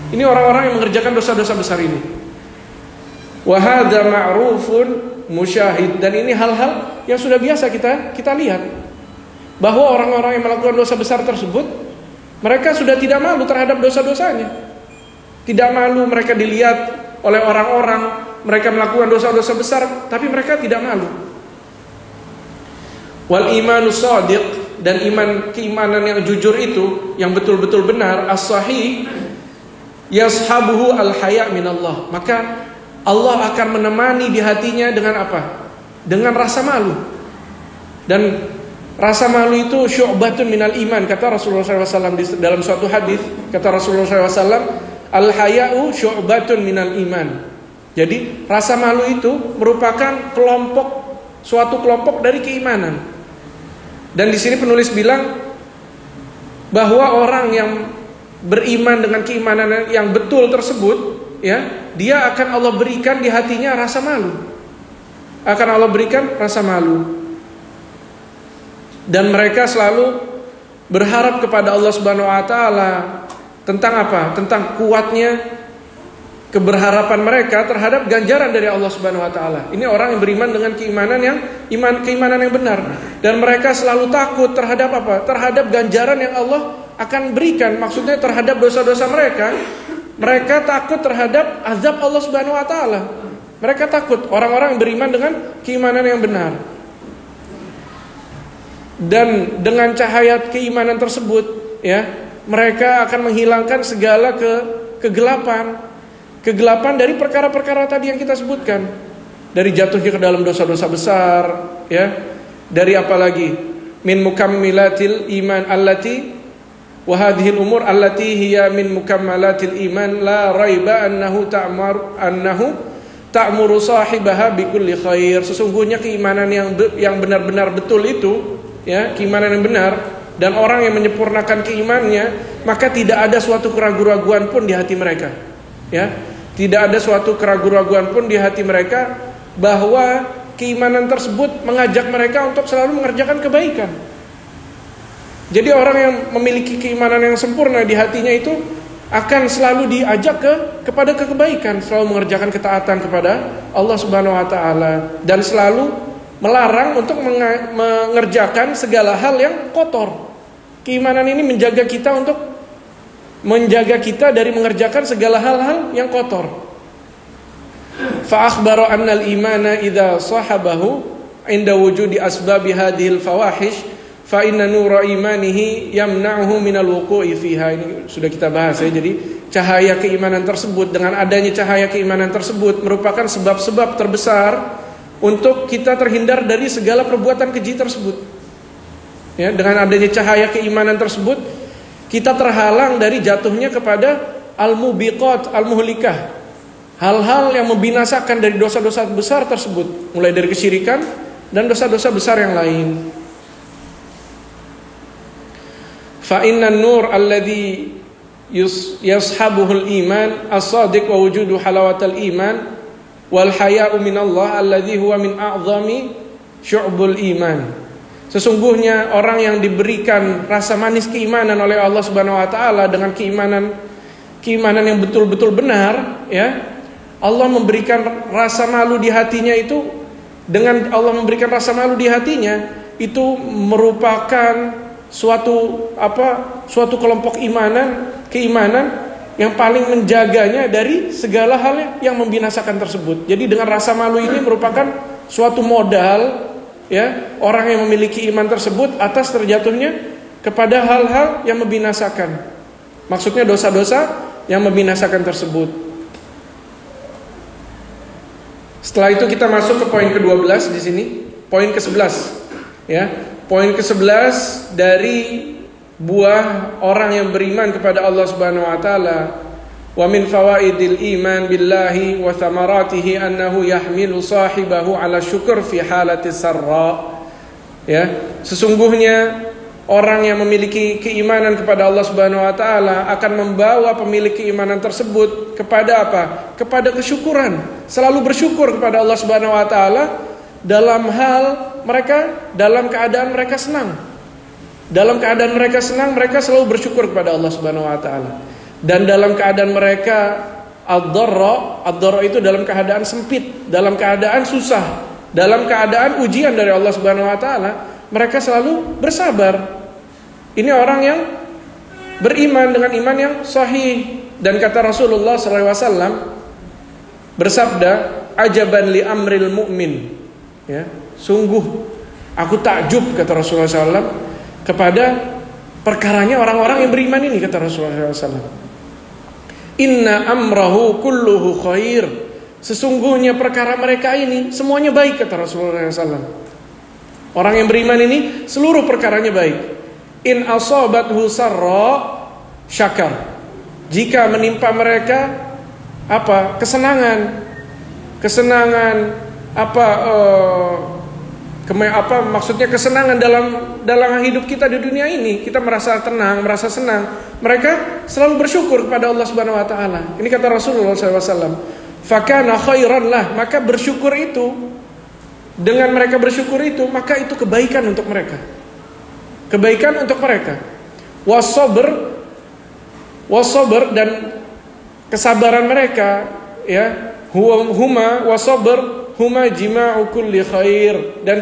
Speaker 1: Ini orang-orang yang mengerjakan dosa-dosa besar ini. Wa hadza ma'rufun musyahid, dan ini hal-hal yang sudah biasa kita lihat, bahwa orang-orang yang melakukan dosa besar tersebut, mereka sudah tidak malu terhadap dosa-dosanya. Tidak malu mereka dilihat oleh orang-orang mereka melakukan dosa-dosa besar, tapi mereka tidak malu. Wal imanu shadiq, dan keimanan yang jujur itu, yang betul-betul benar, as-sahih, yashabuhu al-haya minallah, maka Allah akan menemani di hatinya dengan apa? Dengan rasa malu. Dan rasa malu itu syu'batun minal iman, kata Rasulullah SAW dalam suatu hadis. Kata Rasulullah SAW, al-haya'u syu'batun minal iman. Jadi rasa malu itu merupakan suatu kelompok dari keimanan. Dan di sini penulis bilang bahwa orang yang beriman dengan keimanan yang betul tersebut, ya, dia akan Allah berikan di hatinya rasa malu. Akan Allah berikan rasa malu. Dan mereka selalu berharap kepada Allah Subhanahu wa taala tentang apa? Tentang kuatnya keberharapan mereka terhadap ganjaran dari Allah Subhanahu wa taala. Ini orang yang beriman dengan keimanan yang benar. Dan mereka selalu takut terhadap apa? Terhadap ganjaran yang Allah akan berikan, maksudnya terhadap dosa-dosa mereka. Mereka takut terhadap azab Allah Subhanahu wa taala. Mereka takut, orang-orang yang beriman dengan keimanan yang benar. Dan dengan cahaya keimanan tersebut, ya, mereka akan menghilangkan segala kegelapan dari perkara-perkara tadi yang kita sebutkan. Dari jatuhnya ke dalam dosa-dosa besar, ya. Dari apa lagi? Min mukammilatil iman allati wa hadhihi al-umur allati hiya min mukammalatil iman la raiba annahu ta'muru sahibaha bikulli khair. Sesungguhnya keimanan yang benar-benar betul itu, ya, keimanan yang benar, dan orang yang menyempurnakan keimanannya, maka tidak ada suatu keraguan-raguan pun di hati mereka, ya. Tidak ada suatu keraguan-raguan pun di hati mereka bahwa keimanan tersebut mengajak mereka untuk selalu mengerjakan kebaikan. Jadi orang yang memiliki keimanan yang sempurna di hatinya itu akan selalu diajak kepada kebaikan, selalu mengerjakan ketaatan kepada Allah Subhanahu wa taala, dan selalu melarang untuk mengerjakan segala hal yang kotor. Keimanan ini menjaga kita dari mengerjakan segala hal-hal yang kotor. Fa akhbara anna al-imana idza sahabahu inda wujudi asbabi hadhil fawahish fa inna nura imanihi yamna'uhu minal wuqu'i fiha. Ini sudah kita bahas, ya. Jadi cahaya keimanan tersebut, dengan adanya cahaya keimanan tersebut merupakan sebab-sebab terbesar untuk kita terhindar dari segala perbuatan keji tersebut. Ya, dengan adanya cahaya keimanan tersebut, kita terhalang dari jatuhnya kepada al-mubiqat, al-muhlikah, hal-hal yang membinasakan dari dosa-dosa besar tersebut, mulai dari kesyirikan dan dosa-dosa besar yang lain. Fa innan nur alladhi yashabuhul iman as-sadiq wa wujudu halawatal iman wal haya'u minallah alladhi huwa min a'zami syu'bul iman. Sesungguhnya orang yang diberikan rasa manis keimanan oleh Allah Subhanahu wa taala dengan keimanan yang betul-betul benar, ya, Allah memberikan rasa malu di hatinya itu, dengan Allah memberikan rasa malu di hatinya, itu merupakan suatu kelompok keimanan yang paling menjaganya dari segala hal yang membinasakan tersebut. Jadi dengan rasa malu ini merupakan suatu modal, ya, orang yang memiliki iman tersebut atas terjatuhnya kepada hal-hal yang membinasakan. Maksudnya dosa-dosa yang membinasakan tersebut. Setelah itu kita masuk ke poin ke-12 di sini, poin ke-11, ya. Poin ke-11 dari buah orang yang beriman kepada Allah Subhanahu wa taala. Wa min fawaidil iman billahi wa thamaratihi annahu yahmilu sahibahu ala syukur fi halati sarra. Ya, sesungguhnya orang yang memiliki keimanan kepada Allah Subhanahu wa taala akan membawa pemilik keimanan tersebut kepada apa? Kepada kesyukuran. Selalu bersyukur kepada Allah Subhanahu wa taala dalam keadaan mereka senang. Dalam keadaan mereka senang, mereka selalu bersyukur kepada Allah Subhanahu wa taala. Dan dalam keadaan mereka ad-dharra itu dalam keadaan sempit, dalam keadaan susah, dalam keadaan ujian dari Allah Subhanahu wa taala, mereka selalu bersabar. Ini orang yang beriman dengan iman yang sahih. Dan kata Rasulullah SAW bersabda, ajaban li amril mu'min, ya, sungguh aku takjub, kata Rasulullah SAW, kepada perkaranya orang-orang yang beriman ini, kata Rasulullah SAW. Inna amrahu kulluhu khair, sesungguhnya perkara mereka ini semuanya baik, kata Rasulullah SAW. Orang yang beriman ini seluruh perkaranya baik. In asabathu sarra syakar, jika menimpa mereka kesenangan maksudnya kesenangan dalam hidup kita di dunia ini, kita merasa tenang, merasa senang, mereka selalu bersyukur kepada Allah Subhanahu wa taala. Ini kata Rasulullah SAW. Fakana khairan lah, maka bersyukur itu, dengan mereka bersyukur itu, maka itu kebaikan untuk mereka. Kebaikan untuk mereka. Wasabr dan kesabaran mereka, ya, huma wasabr huma jima'u kulli khair, dan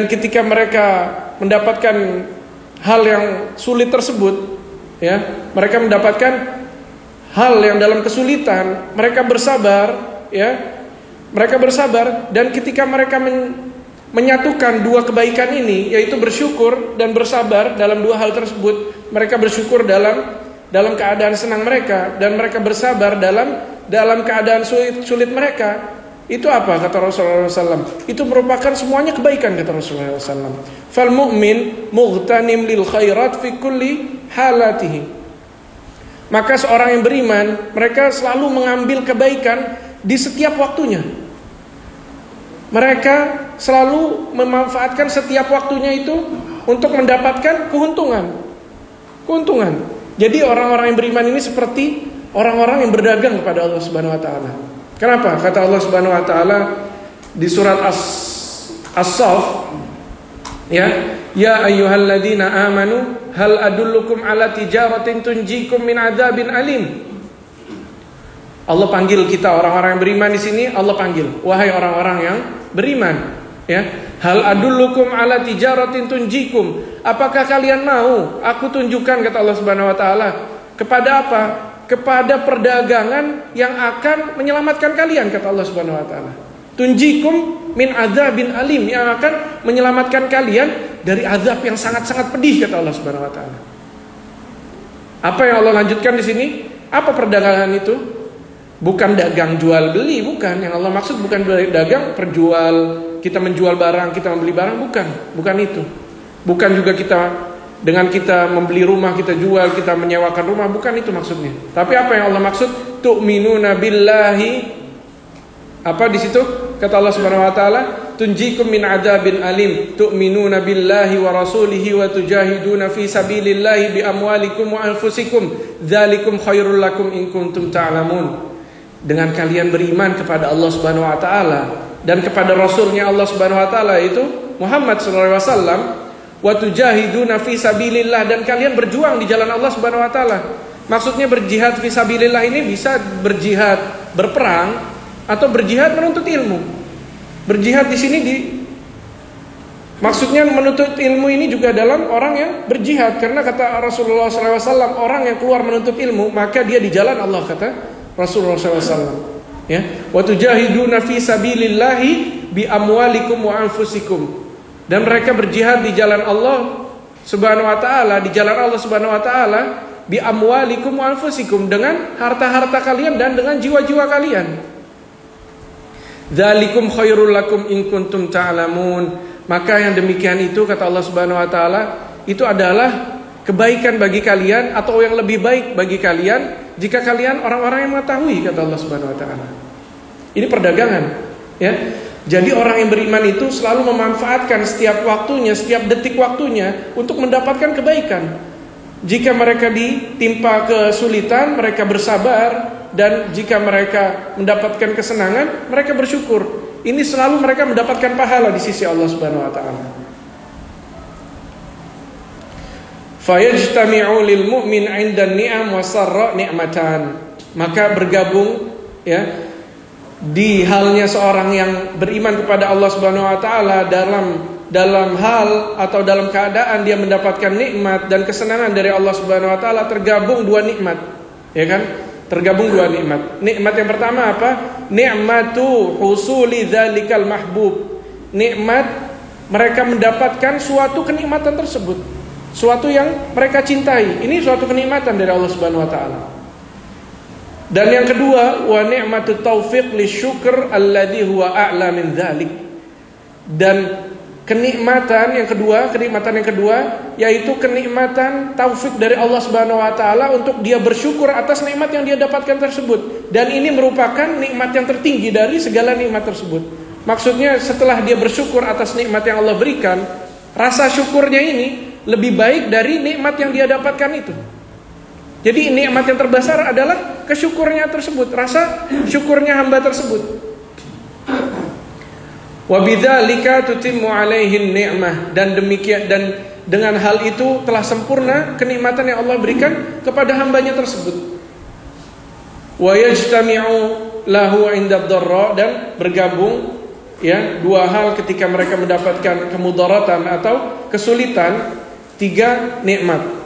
Speaker 1: ketika mereka mendapatkan hal yang sulit tersebut, ya, mereka mendapatkan hal yang dalam kesulitan, mereka bersabar, ya, mereka bersabar, dan ketika mereka menyatukan dua kebaikan ini, yaitu bersyukur dan bersabar dalam dua hal tersebut, mereka bersyukur dalam keadaan senang mereka, dan mereka bersabar dalam keadaan sulit mereka. Itu apa, kata Rasulullah SAW? Itu merupakan semuanya kebaikan, kata Rasulullah SAW. Fal mu'min mughtanim lil khairat fi kulli halatihi. Maka seorang yang beriman, mereka selalu mengambil kebaikan di setiap waktunya. Mereka selalu memanfaatkan setiap waktunya itu untuk mendapatkan keuntungan. Jadi orang-orang yang beriman ini seperti orang-orang yang berdagang kepada Allah Subhanahu wa taala. Kenapa? Kata Allah Subhanahu wa taala di surat As-Saff, ya ayyuhalladzina amanu hal adullukum ala tijaratin tunjikum min adzabin alim. Allah panggil kita orang-orang yang beriman di sini. Allah panggil, wahai orang-orang yang beriman, ya. Hal adullukum ala tijaratin tunjikum. Apakah kalian mau aku tunjukkan, kata Allah Subhanahu wa taala, kepada apa? Kepada perdagangan yang akan menyelamatkan kalian, kata Allah Subhanahu wa taala. Tunjikum min adzabin alim, yang akan menyelamatkan kalian dari azab yang sangat-sangat pedih, kata Allah Subhanahu wa taala. Apa yang Allah lanjutkan di sini? Apa perdagangan itu? Bukan dagang jual beli, bukan. Yang Allah maksud bukan dagang perjual, kita menjual barang, kita membeli barang, bukan itu. Bukan juga dengan kita membeli rumah, kita jual, kita menyewakan rumah, bukan itu maksudnya. Tapi apa yang Allah maksud? Tu'minuna billahi. Apa di situ? Kata Allah Subhanahu wa taala, tunjikum min adzabin alim, tu'minuna billahi wa rasulihi wa tujahiduna fi sabilillahi bi amwalikum wa anfusikum, dzalikum khairul lakum in kuntum ta'lamun. Dengan kalian beriman kepada Allah Subhanahu wa taala dan kepada rasulnya Allah Subhanahu wa taala, yaitu Muhammad sallallahu alaihi wasallam, wa tujahiduna fi sabilillah, dan kalian berjuang di jalan Allah Subhanahu wa taala. Maksudnya berjihad fisabilillah ini bisa berjihad berperang atau berjihad menuntut ilmu. Berjihad di sini maksudnya menuntut ilmu ini juga dalam orang yang berjihad, karena kata Rasulullah SAW, orang yang keluar menuntut ilmu maka dia di jalan Allah, kata Rasulullah SAW. Ya, wa tujahiduna fi sabilillahi bi amwalikum wa anfusikum. Dan mereka berjihad di jalan Allah Subhanahu wa taala, di jalan Allah Subhanahu wa taala, bi amwalikum wa anfusikum, dengan harta-harta kalian dan dengan jiwa-jiwa kalian. Dzalikum khairul lakum in kuntum ta'lamun. Maka yang demikian itu, kata Allah Subhanahu wa taala, itu adalah kebaikan bagi kalian atau yang lebih baik bagi kalian jika kalian orang-orang yang mengetahui, kata Allah Subhanahu wa taala. Ini perdagangan, ya. Jadi orang yang beriman itu selalu memanfaatkan setiap waktunya, setiap detik waktunya untuk mendapatkan kebaikan. Jika mereka ditimpa kesulitan, mereka bersabar, dan jika mereka mendapatkan kesenangan, mereka bersyukur. Ini selalu mereka mendapatkan pahala di sisi Allah Subhanahu wa taala. Fayajtami'u lil mu'min 'inda ni'am wa sarra ni'matan. Maka bergabung, ya, di halnya seorang yang beriman kepada Allah Subhanahu wa taala dalam hal atau dalam keadaan dia mendapatkan nikmat dan kesenangan dari Allah Subhanahu wa taala, tergabung dua nikmat, ya kan? Tergabung dua nikmat. Nikmat yang pertama apa? Ni'matu husuli dzalikal mahbub. Nikmat mereka mendapatkan suatu kenikmatan tersebut, suatu yang mereka cintai. Ini suatu kenikmatan dari Allah Subhanahu wa taala. Dan yang kedua, wa ni'matut taufiq lisyukr alladhi huwa a'la min dzalik. Dan kenikmatan yang kedua yaitu kenikmatan taufik dari Allah Subhanahu wa taala untuk dia bersyukur atas nikmat yang dia dapatkan tersebut. Dan ini merupakan nikmat yang tertinggi dari segala nikmat tersebut. Maksudnya setelah dia bersyukur atas nikmat yang Allah berikan, rasa syukurnya ini lebih baik dari nikmat yang dia dapatkan itu. Jadi nikmat yang terbesar adalah kesyukurnya tersebut, rasa syukurnya hamba tersebut. Wa bidzalika tutimmu alaihin ni'mah, dan demikian, dan dengan hal itu telah sempurna kenikmatan yang Allah berikan kepada hambanya tersebut. Wa yajtami'u lahu 'inda ad-dharra, dan bergabung, ya, dua hal ketika mereka mendapatkan kemudaratan atau kesulitan. Tiga nikmat.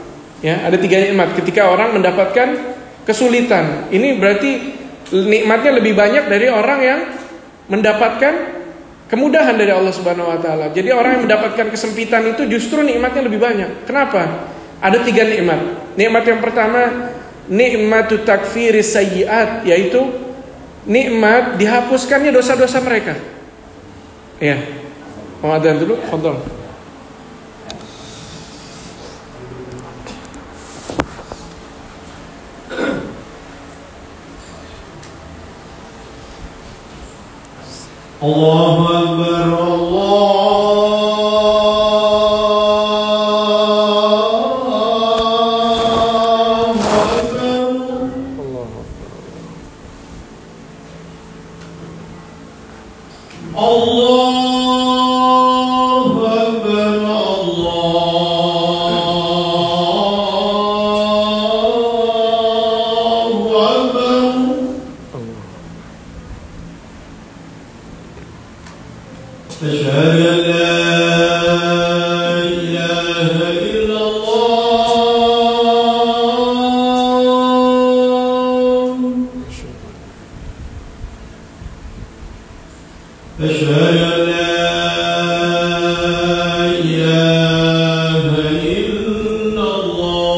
Speaker 1: Ya, ada tiga nikmat ketika orang mendapatkan kesulitan. Ini berarti nikmatnya lebih banyak dari orang yang mendapatkan kemudahan dari Allah Subhanahu wa taala. Jadi orang yang mendapatkan kesempitan itu justru nikmatnya lebih banyak. Kenapa? Ada tiga nikmat. Nikmat yang pertama, nikmatut takfiris sayyi'at, yaitu nikmat dihapuskannya dosa-dosa mereka. Ya. Mau adzan dulu? Fadhal.
Speaker 3: Allahu Akbar, Allahu Akbar. Allahu Akbar, Allahu Akbar. أشهد أن لا إله إلا الله. أشهد أن لا إله إلا الله.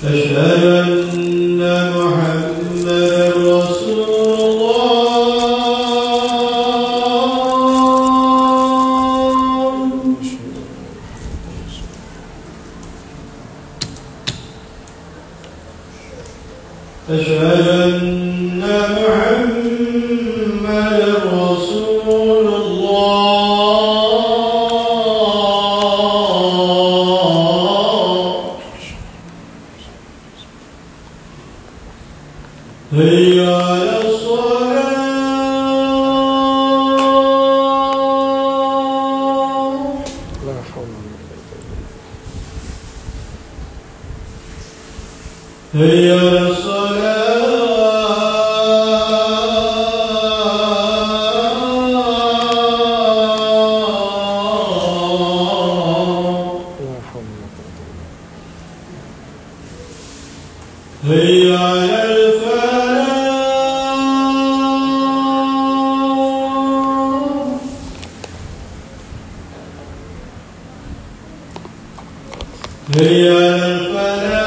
Speaker 3: أشهد أن محمدا رسول الله. أشهد أن محمدا رسول الله. هيا على الصلاة. هيا الصلاة هيا على الفلاح هيا على الفلاح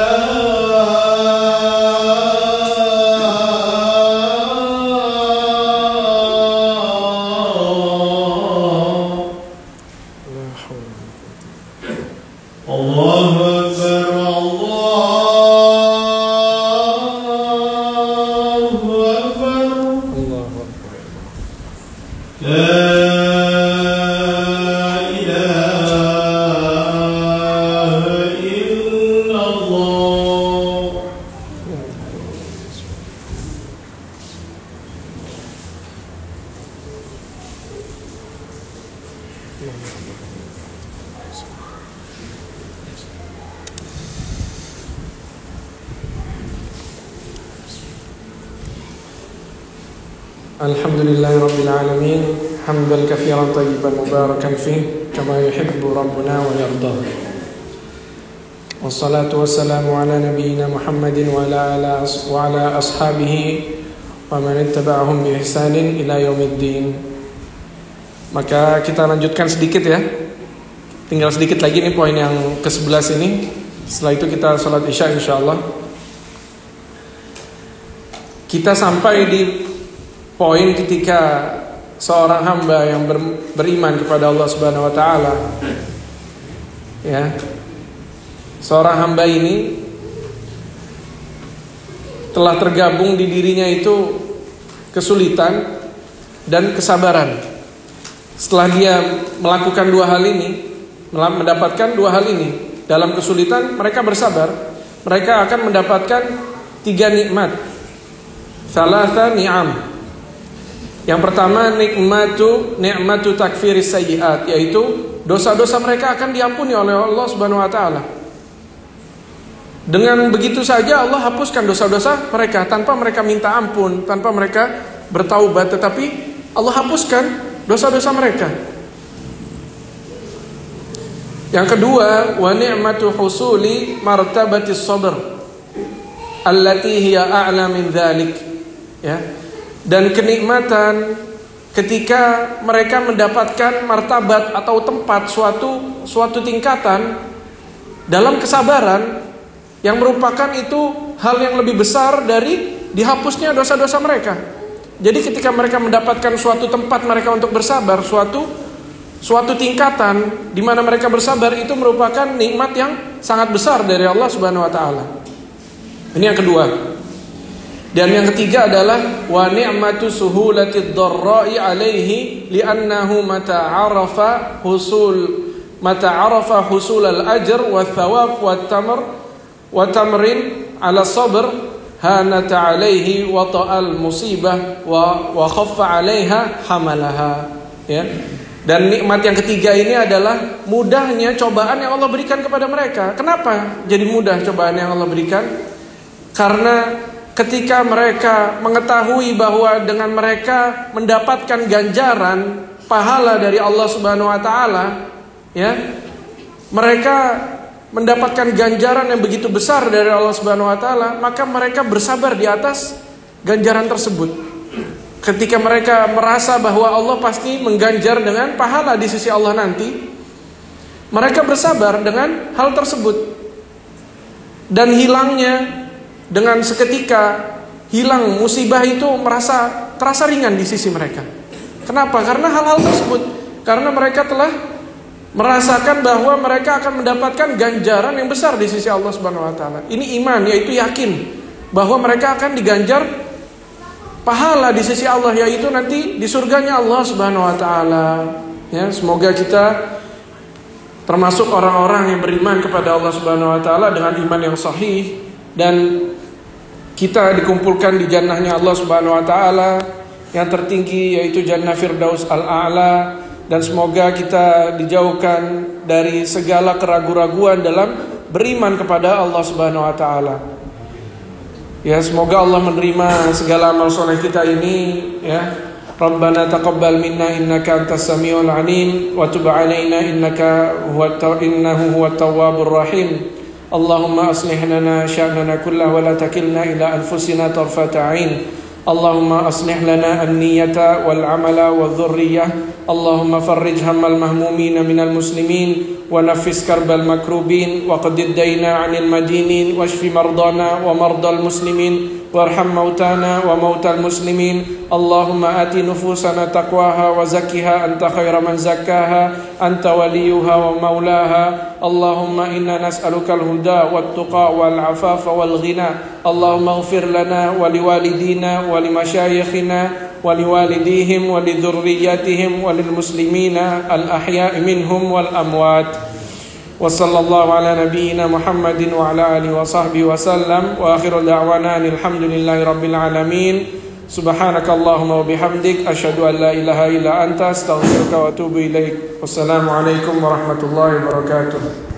Speaker 3: الله أكبر الله أكبر لا إله إلا الله
Speaker 1: Alhamdulillahi Rabbil Alamin, hamdan katsiran thayyiban mubarakan fih kama yuhibbu rabbuna wa yardah. Wassalatu wassalamu ala nabiyyina Muhammadin wa ala ashabihi wa man ittaba'ahum bi ihsanin ila yaumiddin. Maka kita lanjutkan sedikit ya. Tinggal sedikit lagi nih poin yang ke-11 ini. Setelah itu kita salat Isya insyaallah. Kita sampai di poin ketika seorang hamba yang beriman kepada Allah Subhanahu wa taala, ya, seorang hamba ini telah tergabung di dirinya itu kesulitan dan kesabaran. Setelah dia melakukan dua hal ini, mendapatkan dua hal ini, dalam kesulitan mereka bersabar, mereka akan mendapatkan 3 nikmat, thalatha ni'am. Yang pertama ni'matu takfiris sayyi'at, yaitu dosa-dosa mereka akan diampuni oleh Allah Subhanahu wa taala. Dengan begitu saja Allah hapuskan dosa-dosa mereka tanpa mereka minta ampun, tanpa mereka bertaubat, tetapi Allah hapuskan dosa-dosa mereka. Yang kedua, wa ni'matu husuli martabatis sabr allati hiya a'la min dzalik, ya. Dan kenikmatan ketika mereka mendapatkan martabat atau tempat suatu tingkatan dalam kesabaran yang merupakan itu hal yang lebih besar dari dihapusnya dosa-dosa mereka. Jadi ketika mereka mendapatkan suatu tempat mereka untuk bersabar, suatu tingkatan di mana mereka bersabar, itu merupakan nikmat yang sangat besar dari Allah Subhanahu wa taala. Ini yang kedua. Dan yang ketiga adalah wa ni'matu suhulatid dharra'i 'alaihi li'annahu mata 'arafa husul al-ajr wa thawab wa tamrin 'ala sabr hanata 'alaihi wa ta'al musibah wa khaffa 'alaiha hamalaha, ya. Dan nikmat yang ketiga ini adalah mudahnya cobaan yang Allah berikan kepada mereka. Kenapa jadi mudah cobaan yang Allah berikan? Karena ketika mereka mengetahui bahwa dengan mereka mendapatkan ganjaran pahala dari Allah Subhanahu wa taala, ya, mereka mendapatkan ganjaran yang begitu besar dari Allah Subhanahu wa taala, maka mereka bersabar di atas ganjaran tersebut. Ketika mereka merasa bahwa Allah pasti mengganjar dengan pahala di sisi Allah nanti, mereka bersabar dengan hal tersebut. Dan hilangnya, dengan seketika hilang musibah itu terasa ringan di sisi mereka. Kenapa? Karena hal-hal tersebut. Karena mereka telah merasakan bahwa mereka akan mendapatkan ganjaran yang besar di sisi Allah Subhanahu wa taala. Ini iman, yaitu yakin bahwa mereka akan diganjar pahala di sisi Allah, yaitu nanti di surganya Allah Subhanahu wa taala. Ya, semoga kita termasuk orang-orang yang beriman kepada Allah Subhanahu wa taala dengan iman yang sahih, dan kita dikumpulkan di jannahnya Allah Subhanahu wa taala yang tertinggi, yaitu Jannah Firdaus Al-A'la. Dan semoga kita dijauhkan dari segala keraguan-raguan dalam beriman kepada Allah Subhanahu wa taala. Ya, semoga Allah menerima segala amal soleh kita ini, ya. Rabbana taqabbal minna innaka antas samiul alim wa tub alaina innahu huwat tawwabur rahim. Allahumma aslih lana sya'nana kullahu wa la takilna ila anfusina tarfata 'ain. Allahumma aslih lana an-niyyata wal 'amala wal dhurriyyah. Allahumma farrij hammal mahmumin minal muslimin wa naffis karbal makrubin wa qaddid dayna 'anil madinin washfi mardana wa mardal muslimin warham mautana wa mautal muslimin. Allahumma ati nufusana taqwaha wa zakkiha anta khaira man zakkaha anta waliyuha wa maulaha. Allahumma inna nas'aluka al-huda wat tuqa wal afafa wal ghina. Allahumma ighfir lana wa liwalidina wa limashayikhina wa liwalidihim wa lidhurriyyatihim wa lilmuslimina al-ahya'i minhum wal amwat. وصلى الله على نبينا محمد وعلى آله وصحبه وسلم وآخر دعوانا الحمد لله رب العالمين. سبحانك اللهم وبحمدك أشهد أن لا إله إلا أنت أستغفرك وأتوب إليك. والسلام عليكم ورحمة الله وبركاته.